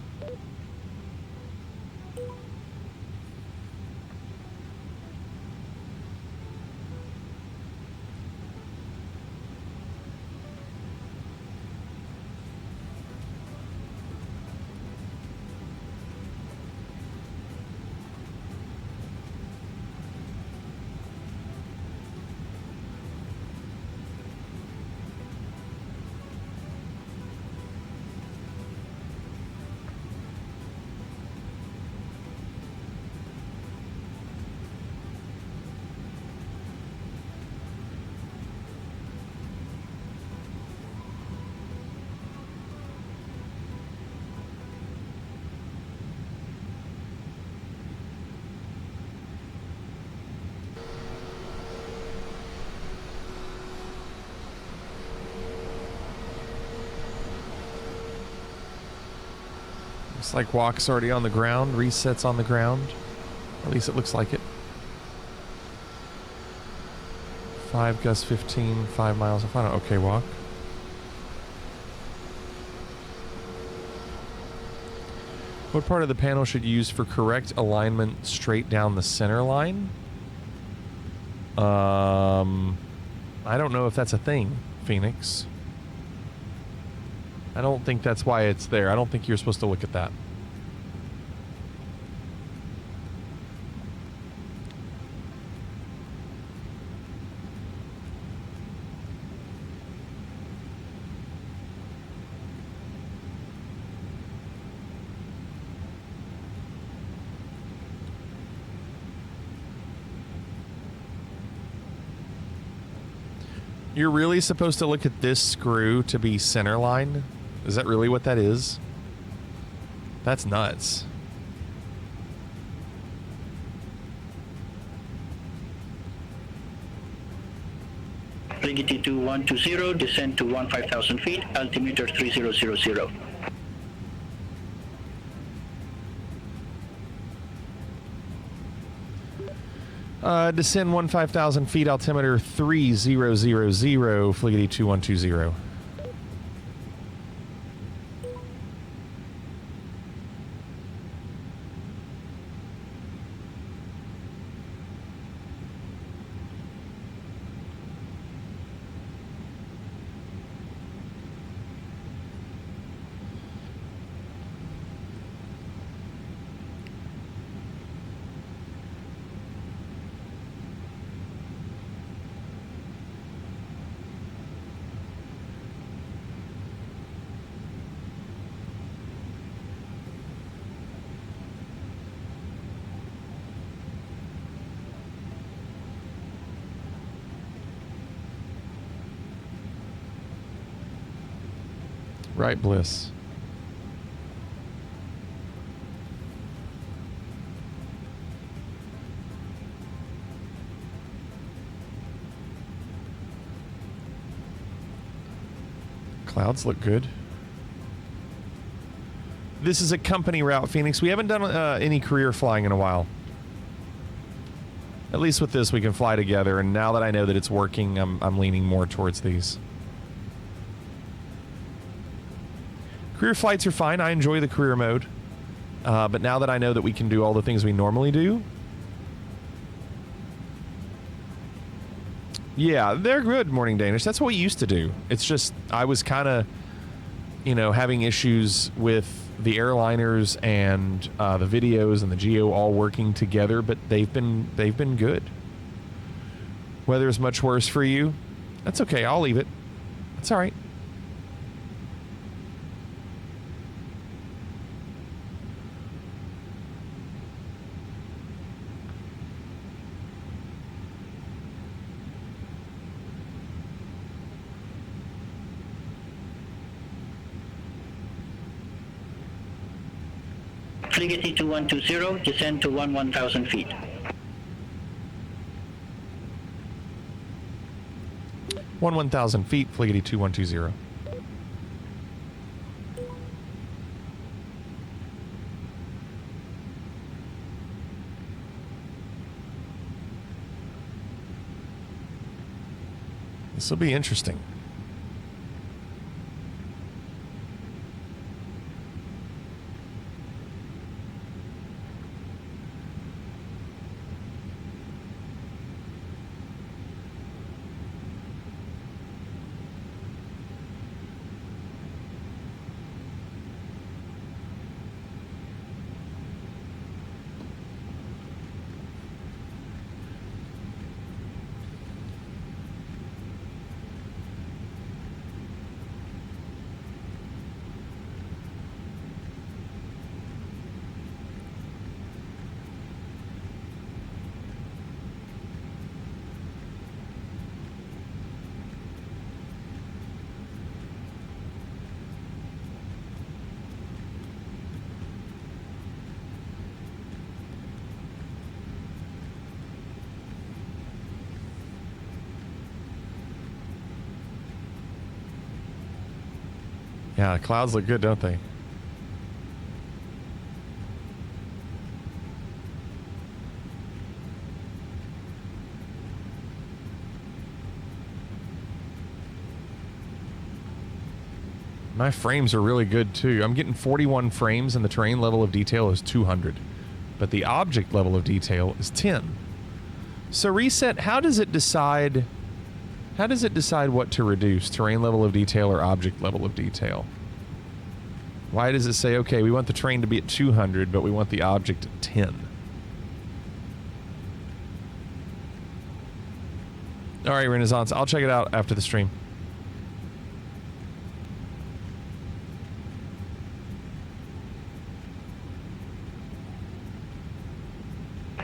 Speaker 3: Looks like walk's already on the ground. Reset's on the ground. At least it looks like it. 5 gust 15, 5 miles. If I don't, okay, walk. What part of the panel should you use for correct alignment straight down the center line? I don't know if that's a thing, Phoenix. I don't think that's why it's there. I don't think you're supposed to look at that. You're really supposed to look at this screw to be center line? Is that really what that is? That's nuts.
Speaker 12: Rigidity 2120, descend to 15,000 feet, altimeter 3000.
Speaker 3: Descend 15,000 feet, altimeter 3000, Fliggity 2120. Right, Bliss. Clouds look good. This is a company route, Phoenix. We haven't done any career flying in a while. At least with this, we can fly together. And now that I know that it's working, I'm leaning more towards these. Career flights are fine. I enjoy the career mode. But now that I know that we can do all the things we normally do. Yeah, they're good, Morning Danish. That's what we used to do. It's just, I was kind of, you know, having issues with the airliners and the videos and the geo all working together, but they've been good. Weather's much worse for you. That's okay. I'll leave it. It's all right.
Speaker 12: Rigidity 2120, descend to 11,000 feet.
Speaker 3: One 1,000 feet, Fliggity 2120. This will be interesting. Yeah, the clouds look good, don't they? My frames are really good too. I'm getting 41 frames and the terrain level of detail is 200. But the object level of detail is 10. So Reset, how does it decide what to reduce? Terrain level of detail or object level of detail? Why does it say, okay, we want the terrain to be at 200, but we want the object at 10? All right, Renaissance, I'll check it out after the stream.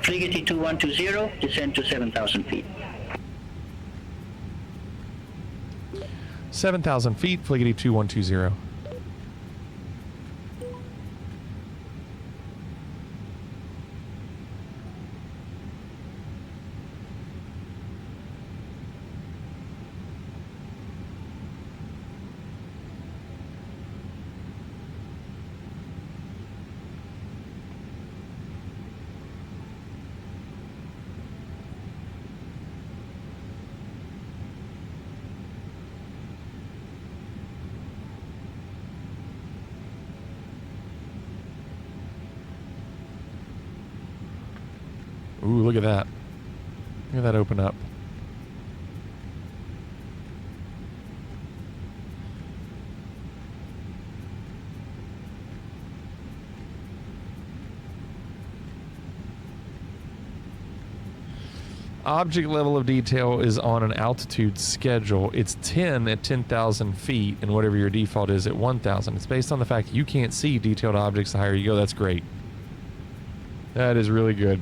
Speaker 12: Fligety 2120, descend to 7,000 feet.
Speaker 3: 7,000 feet, Fligety 2120. Ooh, look at that. Look at that open up. Object level of detail is on an altitude schedule. It's 10 at 10,000 feet, and whatever your default is at 1,000. It's based on the fact you can't see detailed objects the higher you go. That's great. That is really good.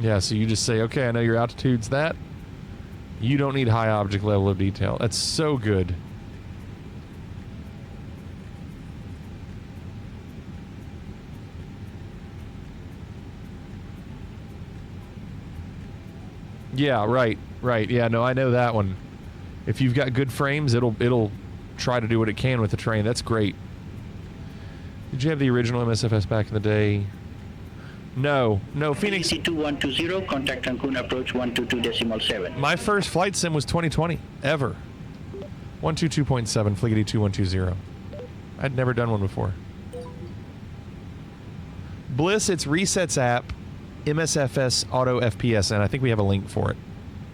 Speaker 3: Yeah, so you just say, okay, I know your altitude's that. You don't need high object level of detail. That's so good. Yeah, right. Yeah, no, I know that one. If you've got good frames, it'll try to do what it can with the terrain. That's great. Did you have the original MSFS back in the day? No, Phoenix.
Speaker 12: 2120, contact Cancun approach 122.7.
Speaker 3: My first flight sim was 2020, ever. 122.7, Fligety 2120. I'd never done one before. Bliss, it's Reset's app, MSFS Auto FPS, and I think we have a link for it.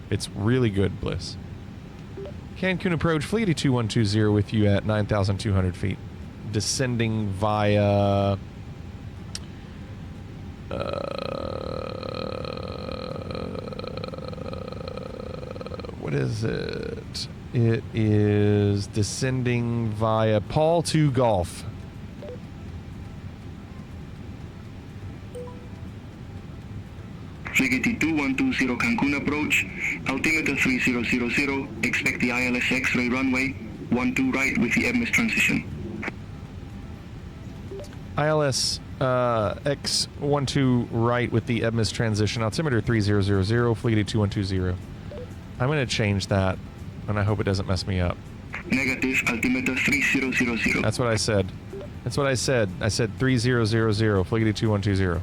Speaker 3: It's really good, Bliss. Cancun approach, Fligety 2120 with you at 9,200 feet. Descending via... what is it? It is descending via Paul 2 Golf.
Speaker 7: Fligety 2120 Cancun approach, altimeter 3000, expect the ILS X-ray runway, 12 right with the EBMIS transition.
Speaker 3: ILS X12 right with the EBMIS transition, altimeter 3000, Fligety 2120. I'm going to change that, and I hope it doesn't mess me up.
Speaker 7: Negative, altimeter 3000.
Speaker 3: That's what I said. That's what I said. I said 3000, Fligety 2120.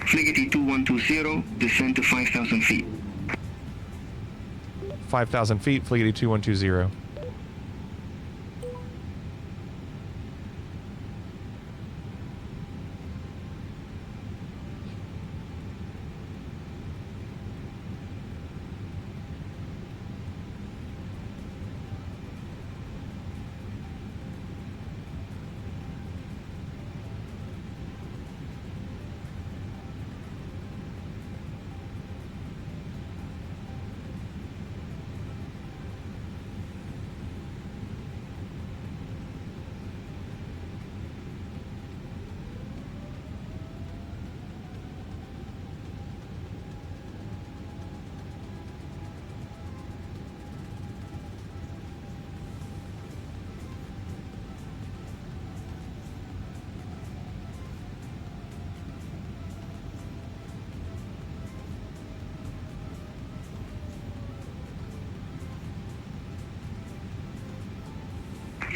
Speaker 7: Fligety 2120, descend to 5,000 feet.
Speaker 3: 5,000 feet, Fligety 2120.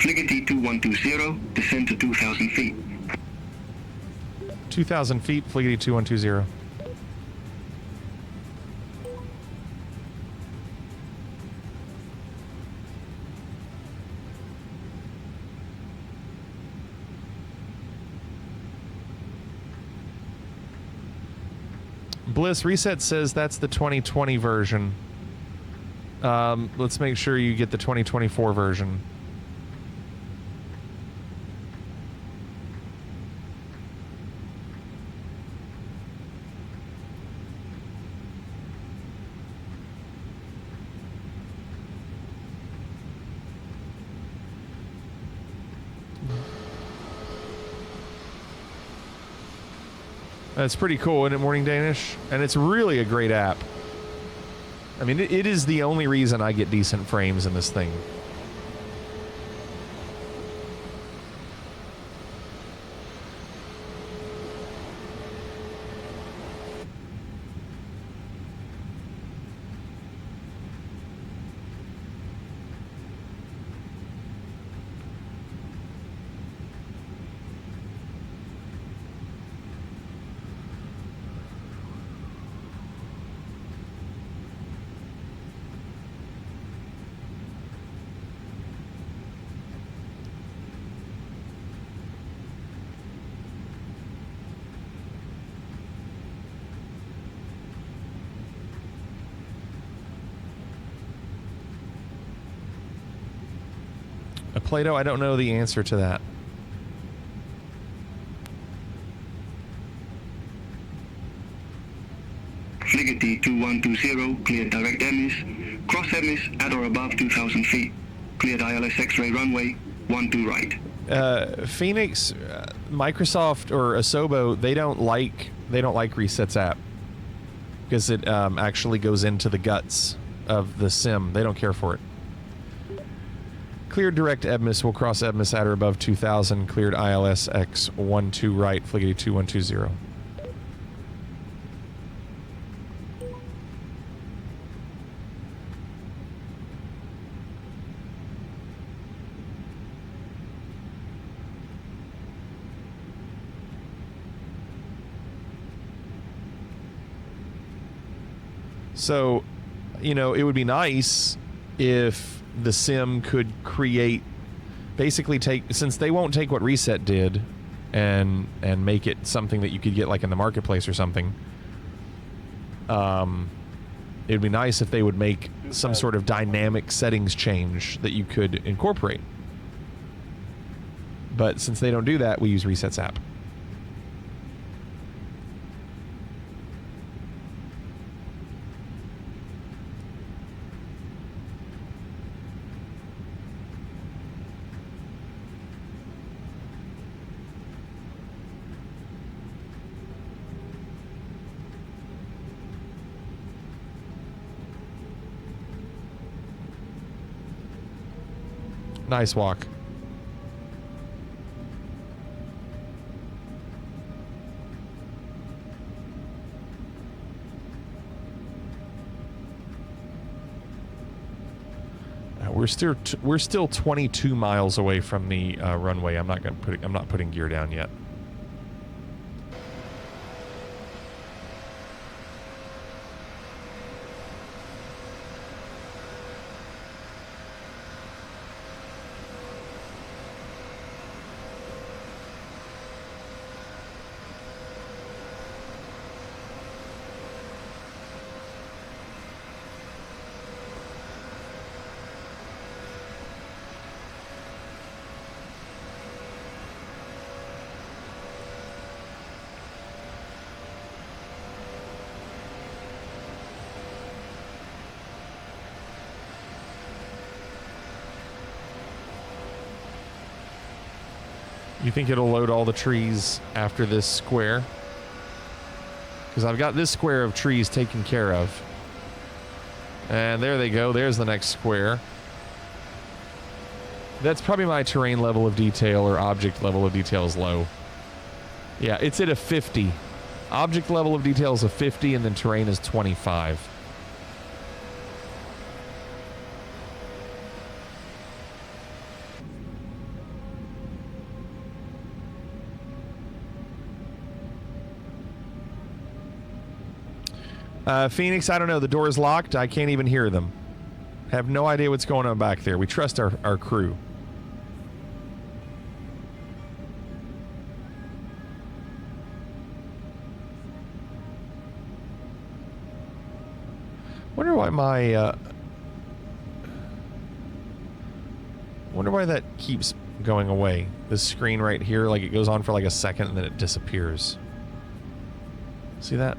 Speaker 7: Fligety 2120, descend to 2,000 feet.
Speaker 3: 2,000 feet, Fleety 2120. Bliss Reset says that's the 2020 version. Let's make sure you get the 2024 version. That's pretty cool, isn't it, Morning Danish? And it's really a great app. I mean, it is the only reason I get decent frames in this thing. Plato, I don't know the answer to that.
Speaker 7: Fligety 2120, cleared direct EMIS. Cross EMIS at or above 2,000 feet. Cleared ILS X-ray runway, 12 right.
Speaker 3: Phoenix, Microsoft or Asobo, they don't like Resets app because it actually goes into the guts of the sim. They don't care for it. Cleared direct EBMIS will cross EBMIS at or above 2,000. Cleared ILS X 12 right, Fligety 2120. So, you know, it would be nice if the sim could create, basically take, since they won't take what Reset did and make it something that you could get like in the marketplace or something. It would be nice if they would make some sort of dynamic settings change that you could incorporate. But since they don't do that, we use Reset's app. Nice walk. We're still 22 miles away from the runway. I'm not putting gear down yet. You think it'll load all the trees after this square? Because I've got this square of trees taken care of. And there they go. There's the next square. That's probably my terrain level of detail or object level of detail is low. Yeah, it's at a 50. Object level of detail is a 50 and then terrain is 25. Phoenix, I don't know. The door is locked. I can't even hear them. Have no idea what's going on back there. We trust our crew. Wonder why wonder why that keeps going away. This screen right here, like it goes on for like a second and then it disappears. See that?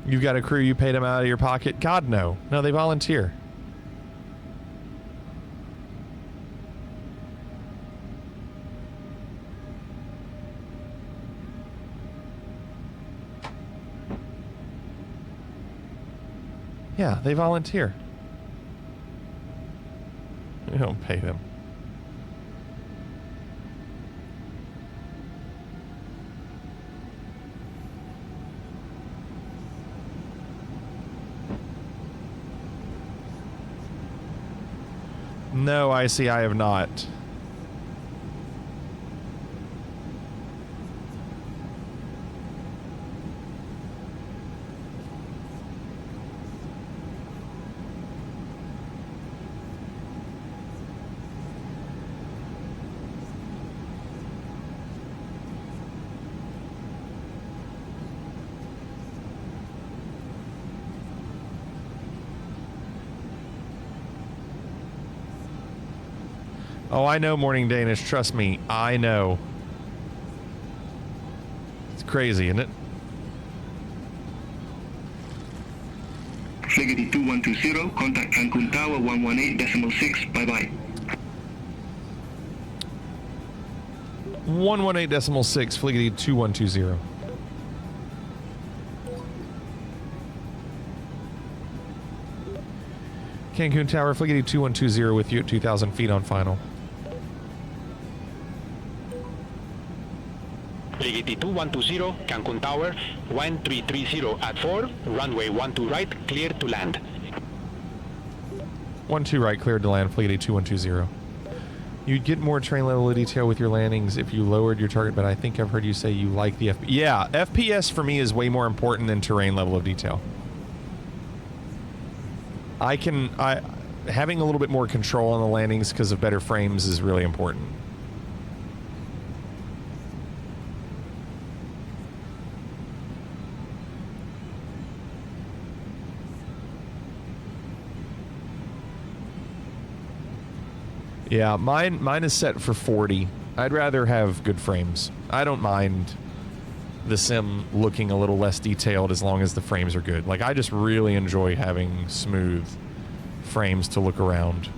Speaker 3: You've got a crew, you paid them out of your pocket? God, no. No, they volunteer. Yeah, they volunteer. We don't pay them. No, I see. I have not. Oh, I know Morning Danish. Trust me. I know. It's crazy, isn't it?
Speaker 7: Flighty 2120, contact Cancun Tower 118.6. Bye-bye.
Speaker 3: 118.6, Flighty 2120. Cancun Tower, Flighty 2120 with you at 2,000 feet on final.
Speaker 9: Flighty 2120, Cancun Tower, 1330 at 4, runway 12 right, clear to land.
Speaker 3: 12 right, cleared to land, Flighty 2120. You'd get more train level of detail with your landings if you lowered your target, but I think I've heard you say you like the FPS. Yeah, FPS for me is way more important than terrain level of detail. Having a little bit more control on the landings because of better frames is really important. Yeah, mine is set for 40. I'd rather have good frames. I don't mind the sim looking a little less detailed as long as the frames are good. Like, I just really enjoy having smooth frames to look around.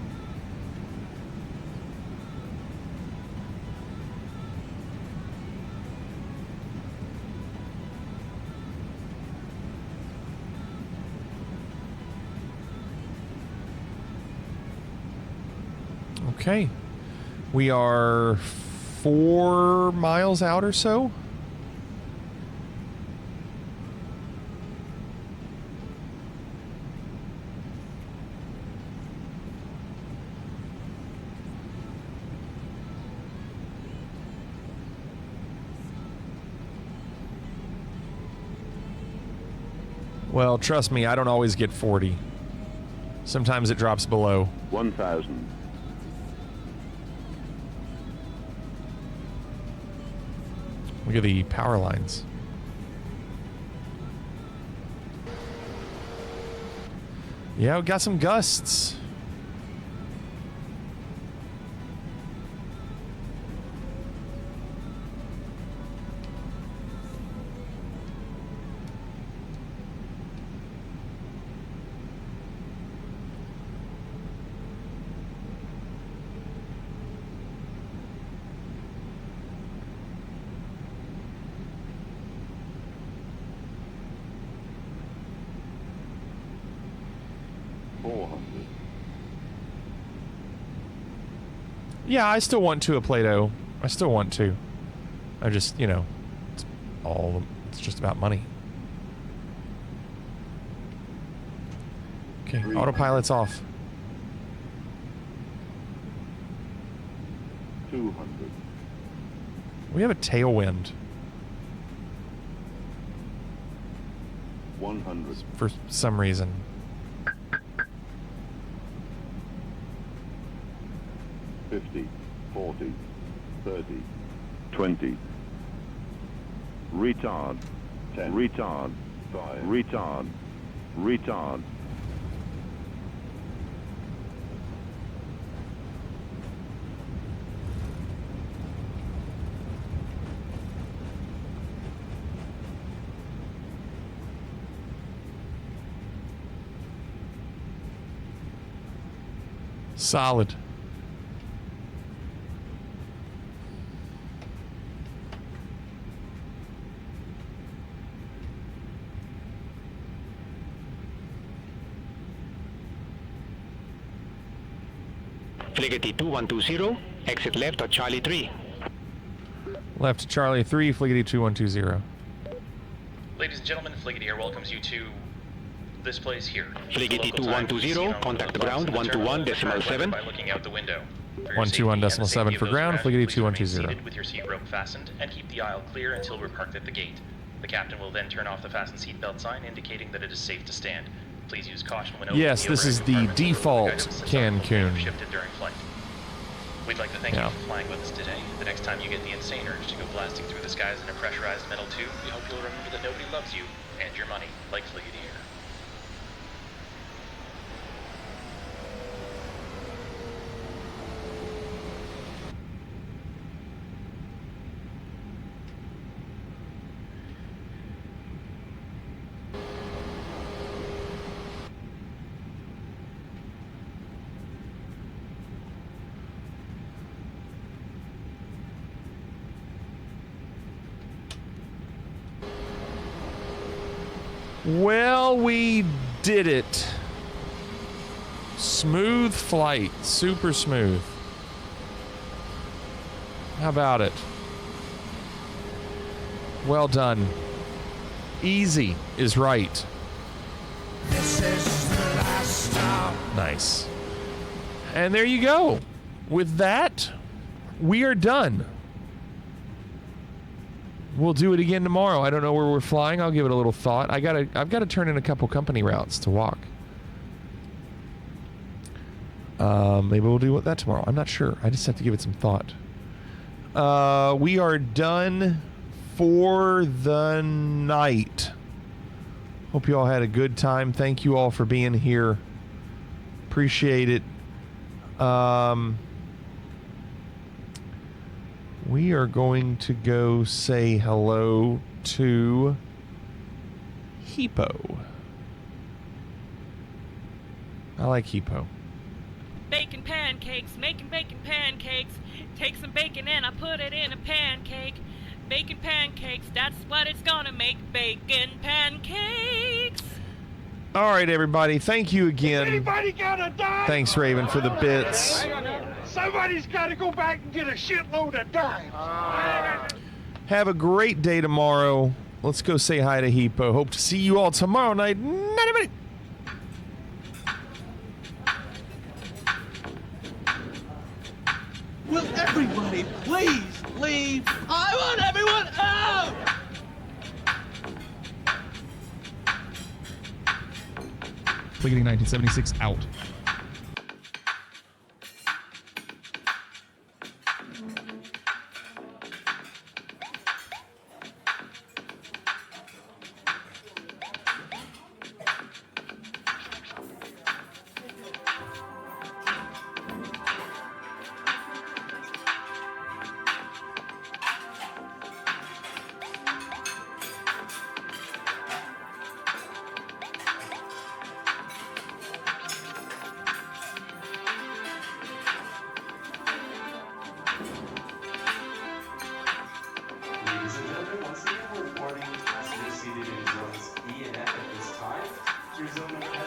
Speaker 3: Okay. We are 4 miles out or so. Well, trust me, I don't always get 40. Sometimes it drops below
Speaker 2: 1,000.
Speaker 3: Look at the power lines. Yeah, we got some gusts. Yeah, I still want to a Plato. I still want to. I just, you know, it's just about money. Okay, autopilot's off.
Speaker 2: 200.
Speaker 3: We have a tailwind.
Speaker 2: 100.
Speaker 3: For some reason.
Speaker 2: $50, $40, $30, $20. Retard. 10. Retard. 5. Retard. Retard.
Speaker 3: Solid.
Speaker 9: Flighty 2120, exit left at Charlie 3.
Speaker 3: Left to Charlie 3, Fliggity 2120.
Speaker 11: Ladies and gentlemen, Fliggity Air welcomes you to this place here.
Speaker 9: Flighty 2120, contact the ground 121.7.
Speaker 11: By looking out the window.
Speaker 3: 121.7 for ground, Fliggity 2120.
Speaker 11: Seated with your seat rope fastened and keep the aisle clear until we're parked at the gate. The captain will then turn off the fasten seatbelt sign indicating that it is safe to stand. Please use caution when opening
Speaker 3: Yes,
Speaker 11: the
Speaker 3: this is
Speaker 11: overhead
Speaker 3: the
Speaker 11: compartments
Speaker 3: default
Speaker 11: where items
Speaker 3: Cancun.
Speaker 11: shifted during flight. We'd like to thank you for flying with us today. The next time you get the insane urge to go blasting through the skies in a pressurized metal tube, we hope you'll remember that nobody loves you and your money like Fliggity Air.
Speaker 3: Well, we did it. Smooth flight. Super smooth. How about it? Well done. Easy is right.
Speaker 10: This is the last stop.
Speaker 3: Nice. And there you go. With that, we are done. We'll do it again tomorrow. I don't know where we're flying. I'll give it a little thought. I've got to turn in a couple company routes to walk. Maybe we'll do that tomorrow. I'm not sure. I just have to give it some thought. We are done for the night. Hope you all had a good time. Thank you all for being here. Appreciate it. We are going to go say hello to Hippo. I like Hippo.
Speaker 21: Bacon pancakes, making bacon pancakes. Take some bacon and I put it in a pancake. Bacon pancakes, that's what it's gonna make. Bacon pancakes.
Speaker 3: All right, everybody. Thank you again.
Speaker 6: Anybody gotta die?
Speaker 3: Thanks, Raven, for the bits.
Speaker 6: Somebody's gotta go back and get a shitload of dimes.
Speaker 3: Have a great day tomorrow. Let's go say hi to Hippo. Hope to see you all tomorrow night. Night.
Speaker 10: Will everybody please leave? I want everyone out!
Speaker 3: Fliggity 1976 out.
Speaker 23: Ladies and gentlemen, once again, we're reporting passengers seated in zones E and F at this time. Your zone number